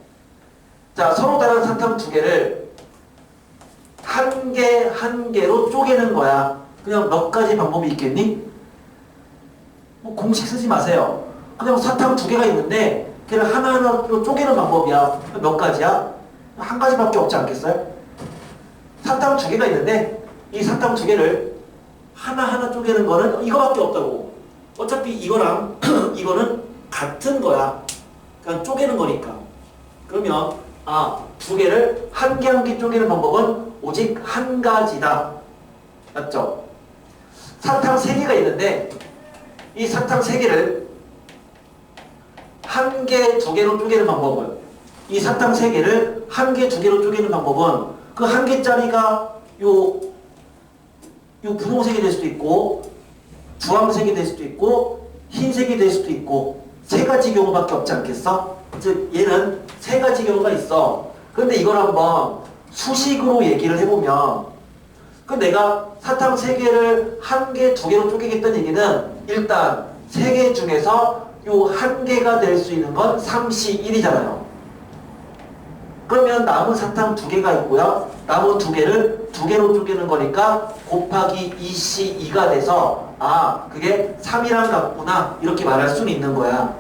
자, 서로 다른 사탕 2개를 한 개 한 개로 쪼개는 거야. 그냥 몇 가지 방법이 있겠니? 뭐 공식 쓰지 마세요. 그냥 사탕 2개가 있는데 걔를 하나하나로 쪼개는 방법이야. 몇 가지야? 한 가지밖에 없지 않겠어요? 사탕 2개가 있는데 이 사탕 2개를 하나하나 쪼개는 거는 이거밖에 없다고. 어차피 이거랑 이거는 같은 거야. 그냥 쪼개는 거니까. 그러면 2개를 한 개 한 개 쪼개는 방법은 오직 한 가지다. 맞죠? 사탕 3개가 있는데 이 사탕 3개를 한 개, 2개로 쪼개는 방법은 이 사탕 3개를 한 개, 2개로 쪼개는 방법은 그 한 개짜리가 요 분홍색이 될 수도 있고 주황색이 될 수도 있고 흰색이 될 수도 있고 3가지 경우밖에 없지 않겠어? 즉 얘는 3가지 경우가 있어. 그런데 이걸 한번 수식으로 얘기를 해보면 그 내가 사탕 3개를 한 개, 2개로 쪼개겠다는 얘기는 일단 3개 중에서 요 한 개가 될 수 있는 건 3C1이잖아요. 그러면 남은 사탕 2개가 있고요. 남은 2개를 2개로 쪼개는 거니까 곱하기 2C2가 돼서 그게 3이랑 같구나 이렇게 말할 수는 있는 거야.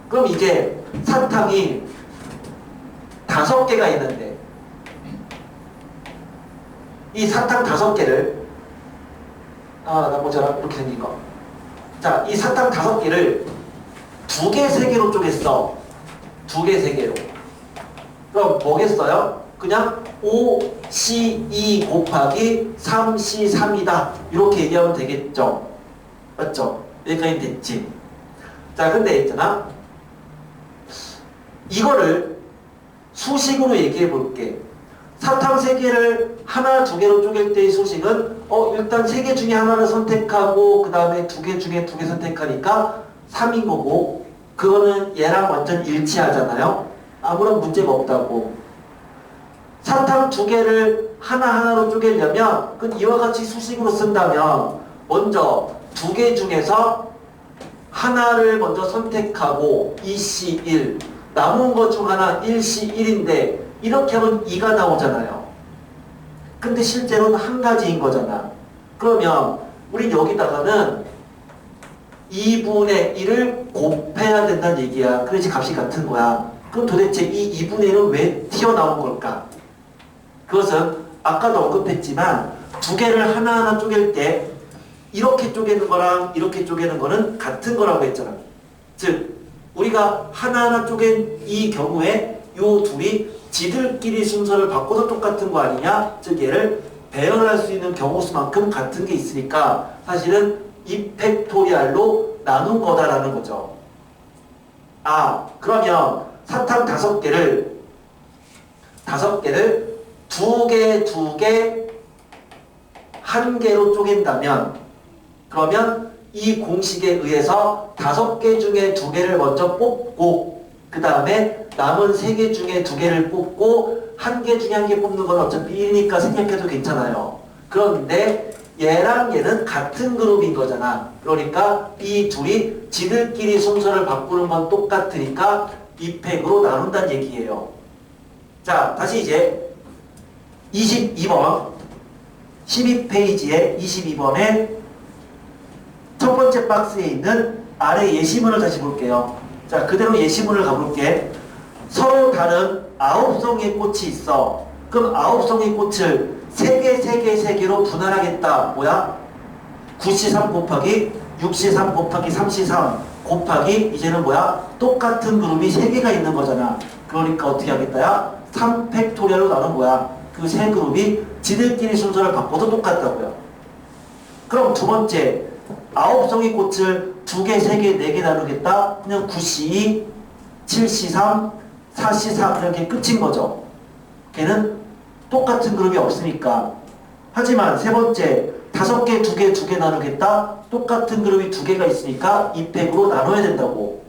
그럼 이제 사탕이 5개가 있는데 이 사탕 5개를 나머지랑 이렇게 생긴 거. 자, 이 사탕 5개를 2개, 3개로 쪼갰어. 2개, 3개로. 그럼 뭐겠어요? 그냥 5C2 곱하기 3C3이다. 이렇게 얘기하면 되겠죠. 맞죠? 여기까지 됐지. 자, 근데 있잖아. 이거를 수식으로 얘기해 볼게. 사탕 3개를 하나, 2개로 쪼갤 때의 수식은 일단 3개 중에 하나를 선택하고 그 다음에 2개 중에 2개 선택하니까 3인 거고, 그거는 얘랑 완전 일치하잖아요. 아무런 문제가 없다고. 사탕 2개를 하나하나로 쪼개려면 그건 이와 같이 수식으로 쓴다면 먼저 2개 중에서 하나를 먼저 선택하고 2C1, 남은 것 중 하나 1C1인데 이렇게 하면 2가 나오잖아요. 근데 실제로는 한 가지인 거잖아. 그러면 우리 여기다가는 2분의 1을 곱해야 된다는 얘기야. 그래야지 값이 같은 거야. 그럼 도대체 이 2분의 1은 왜 튀어나온 걸까? 그것은 아까도 언급했지만 2개를 하나하나 쪼갤 때 이렇게 쪼개는 거랑 이렇게 쪼개는 거는 같은 거라고 했잖아. 즉 우리가 하나하나 쪼갠 이 경우에 요 둘이 지들끼리 순서를 바꿔서 똑같은 거 아니냐? 즉 얘를 배열할 수 있는 경우 수만큼 같은 게 있으니까 사실은 2팩토리알로 나눈 거다라는 거죠. 아, 그러면 사탕 5개를 2개, 2개, 1개로 쪼갠다면 그러면 이 공식에 의해서 5개 중에 2개를 먼저 뽑고 그 다음에 남은 3개 중에 2개를 뽑고 1개 중에 1개 뽑는 건 어차피 1이니까 생략해도 괜찮아요. 그런데 얘랑 얘는 같은 그룹인 거잖아. 그러니까 이 둘이 지들끼리 순서를 바꾸는 건 똑같으니까 2팩으로 나눈다는 얘기예요. 자, 다시 이제 22번 12페이지에 22번에 첫 번째 박스에 있는 아래 예시문을 다시 볼게요. 자, 그대로 예시문을 가볼게. 서로 다른 9송이의 꽃이 있어. 그럼 9송이의 꽃을 3개로 분할하겠다. 뭐야? 9C3 곱하기 6C3 곱하기 3C3 곱하기 이제는 뭐야? 똑같은 그룹이 3개가 있는 거잖아. 그러니까 어떻게 하겠다야? 3팩토리얼로 나눈 거야. 그 세 그룹이 지들끼리 순서를 바꿔도 똑같다고요. 그럼 두 번째 9송이 꽃을 2개, 3개, 4개 나누겠다? 그냥 9C2, 7C3, 4C3 이렇게 끝인 거죠. 걔는 똑같은 그룹이 없으니까. 하지만 세 번째 5개, 2개, 2개 나누겠다? 똑같은 그룹이 2개가 있으니까 2팩으로 나눠야 된다고.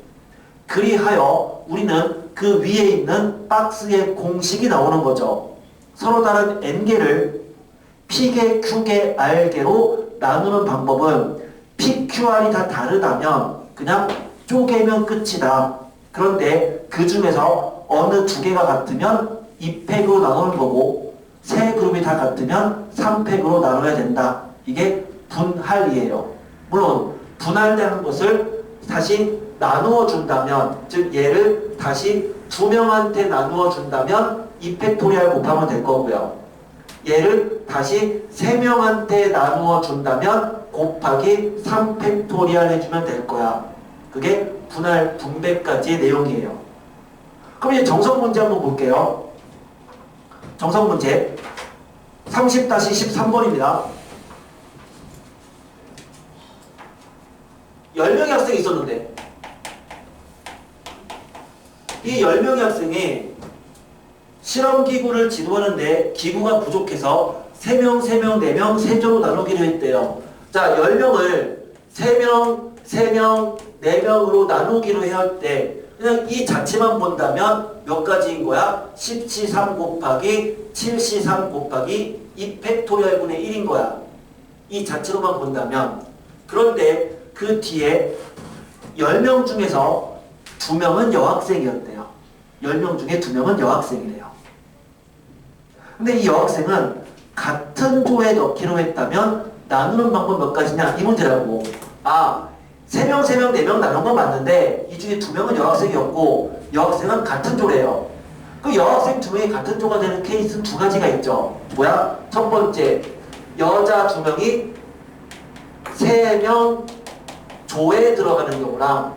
그리하여 우리는 그 위에 있는 박스의 공식이 나오는 거죠. 서로 다른 n개를 p개, q개, r개로 나누는 방법은 PQR이 다 다르다면 그냥 쪼개면 끝이다. 그런데 그 중에서 어느 2개가 같으면 2팩으로 나누는 거고 세 그룹이 다 같으면 3팩으로 나눠야 된다. 이게 분할이에요. 물론 분할되는 것을 다시 나누어 준다면, 즉 얘를 다시 2명한테 나누어 준다면 2팩토리얼 곱하면 될 거고요. 얘를 다시 3명한테 나누어 준다면 곱하기 3팩토리얼 해주면 될 거야. 그게 분할 분배까지의 내용이에요. 그럼 이제 정석 문제 한번 볼게요. 정석 문제 30-13번입니다. 10명의 학생이 있었는데 이 10명의 학생이 실험기구를 지도하는데 기구가 부족해서 3명, 3명, 4명, 3조로 나누기로 했대요. 자, 10명을 3명, 3명, 4명으로 나누기로 해야 할 때 그냥 이 자체만 본다면 몇 가지인 거야? 10C3 곱하기 7C3 곱하기 2팩토리얼 분의 1인 거야. 이 자체로만 본다면. 그런데 그 뒤에 10명 중에서 2명은 여학생이었대요. 10명 중에 2명은 여학생이래요. 근데 이 여학생은 같은 조에 넣기로 했다면 나누는 방법 몇 가지냐? 이 문제라고. 아, 3명, 3명, 4명 나눈 건 맞는데 이 중에 2명은 여학생이었고 여학생은 같은 조래요. 그 여학생 2명이 같은 조가 되는 케이스는 2가지가 있죠. 뭐야? 첫 번째, 여자 2명이 3명 조에 들어가는 경우랑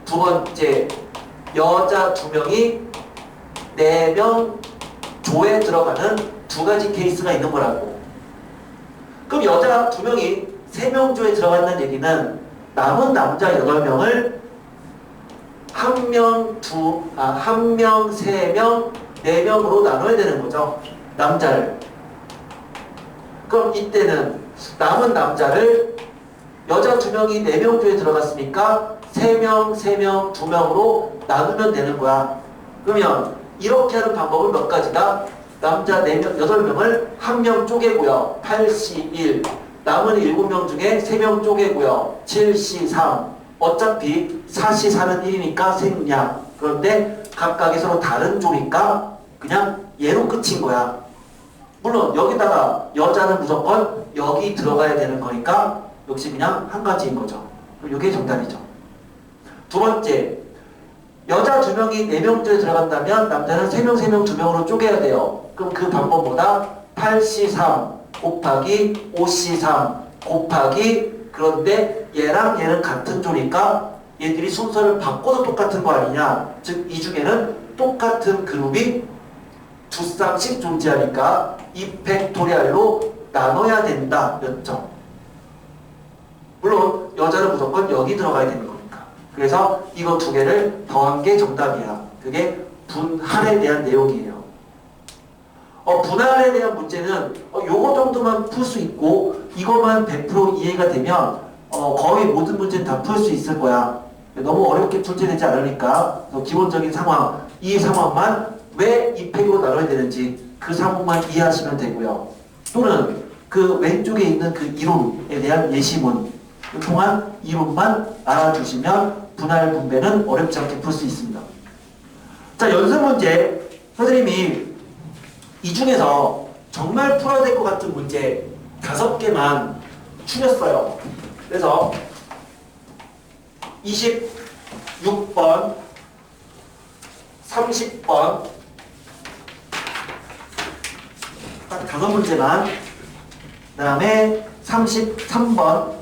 두 번째, 여자 2명이 4명 조에 들어가는 두 가지 케이스가 있는 거라고. 그럼 여자 2명이 3명 조에 들어간다는 얘기는 남은 남자 8명을 1명, 3명, 4명으로 나눠야 되는 거죠. 남자를. 그럼 이때는 남은 남자를 여자 2명이 4명 조에 들어갔으니까 3명, 2명으로 나누면 되는 거야. 그러면 이렇게 하는 방법은 몇 가지다? 남자 4명, 8명을 1명 쪼개고요. 8C1. 남은 7명 중에 3명 쪼개고요. 7C3. 어차피 4C4는 1이니까 생략. 그런데 각각이 서로 다른 조니까 그냥 얘로 끝인 거야. 물론 여기다가 여자는 무조건 여기 들어가야 되는 거니까 역시 그냥 한 가지인 거죠. 이게 정답이죠. 두 번째, 여자 2명이 4명 조에 들어간다면 남자는 3명, 2명으로 쪼개야 돼요. 그럼 그 방법보다 8C3 곱하기 5C3 곱하기 그런데 얘랑 얘는 같은 조니까 얘들이 순서를 바꿔도 똑같은 거 아니냐. 즉 이 중에는 똑같은 그룹이 2쌍씩 존재하니까 이 팩토리얼로 나눠야 된다 였죠. 물론 여자는 무조건 여기 들어가야 되는 거니까. 그래서 이거 2개를 더한 게 정답이야. 그게 분할에 대한 내용이에요. 분할에 대한 문제는 요거 정도만 풀 수 있고 이것만 100% 이해가 되면 거의 모든 문제는 다 풀 수 있을 거야. 너무 어렵게 출제되지 않으니까 기본적인 상황, 이 상황만 왜 이 팩으로 나눠야 되는지 그 상황만 이해하시면 되고요. 또는 그 왼쪽에 있는 그 이론에 대한 예시문 통한 이론만 알아주시면 분할 분배는 어렵지 않게 풀 수 있습니다. 자, 연습 문제 선생님이 이 중에서 정말 풀어야 될 것 같은 문제 5개만 추렸어요. 그래서 26번, 30번 딱 5문제만, 그 다음에 33번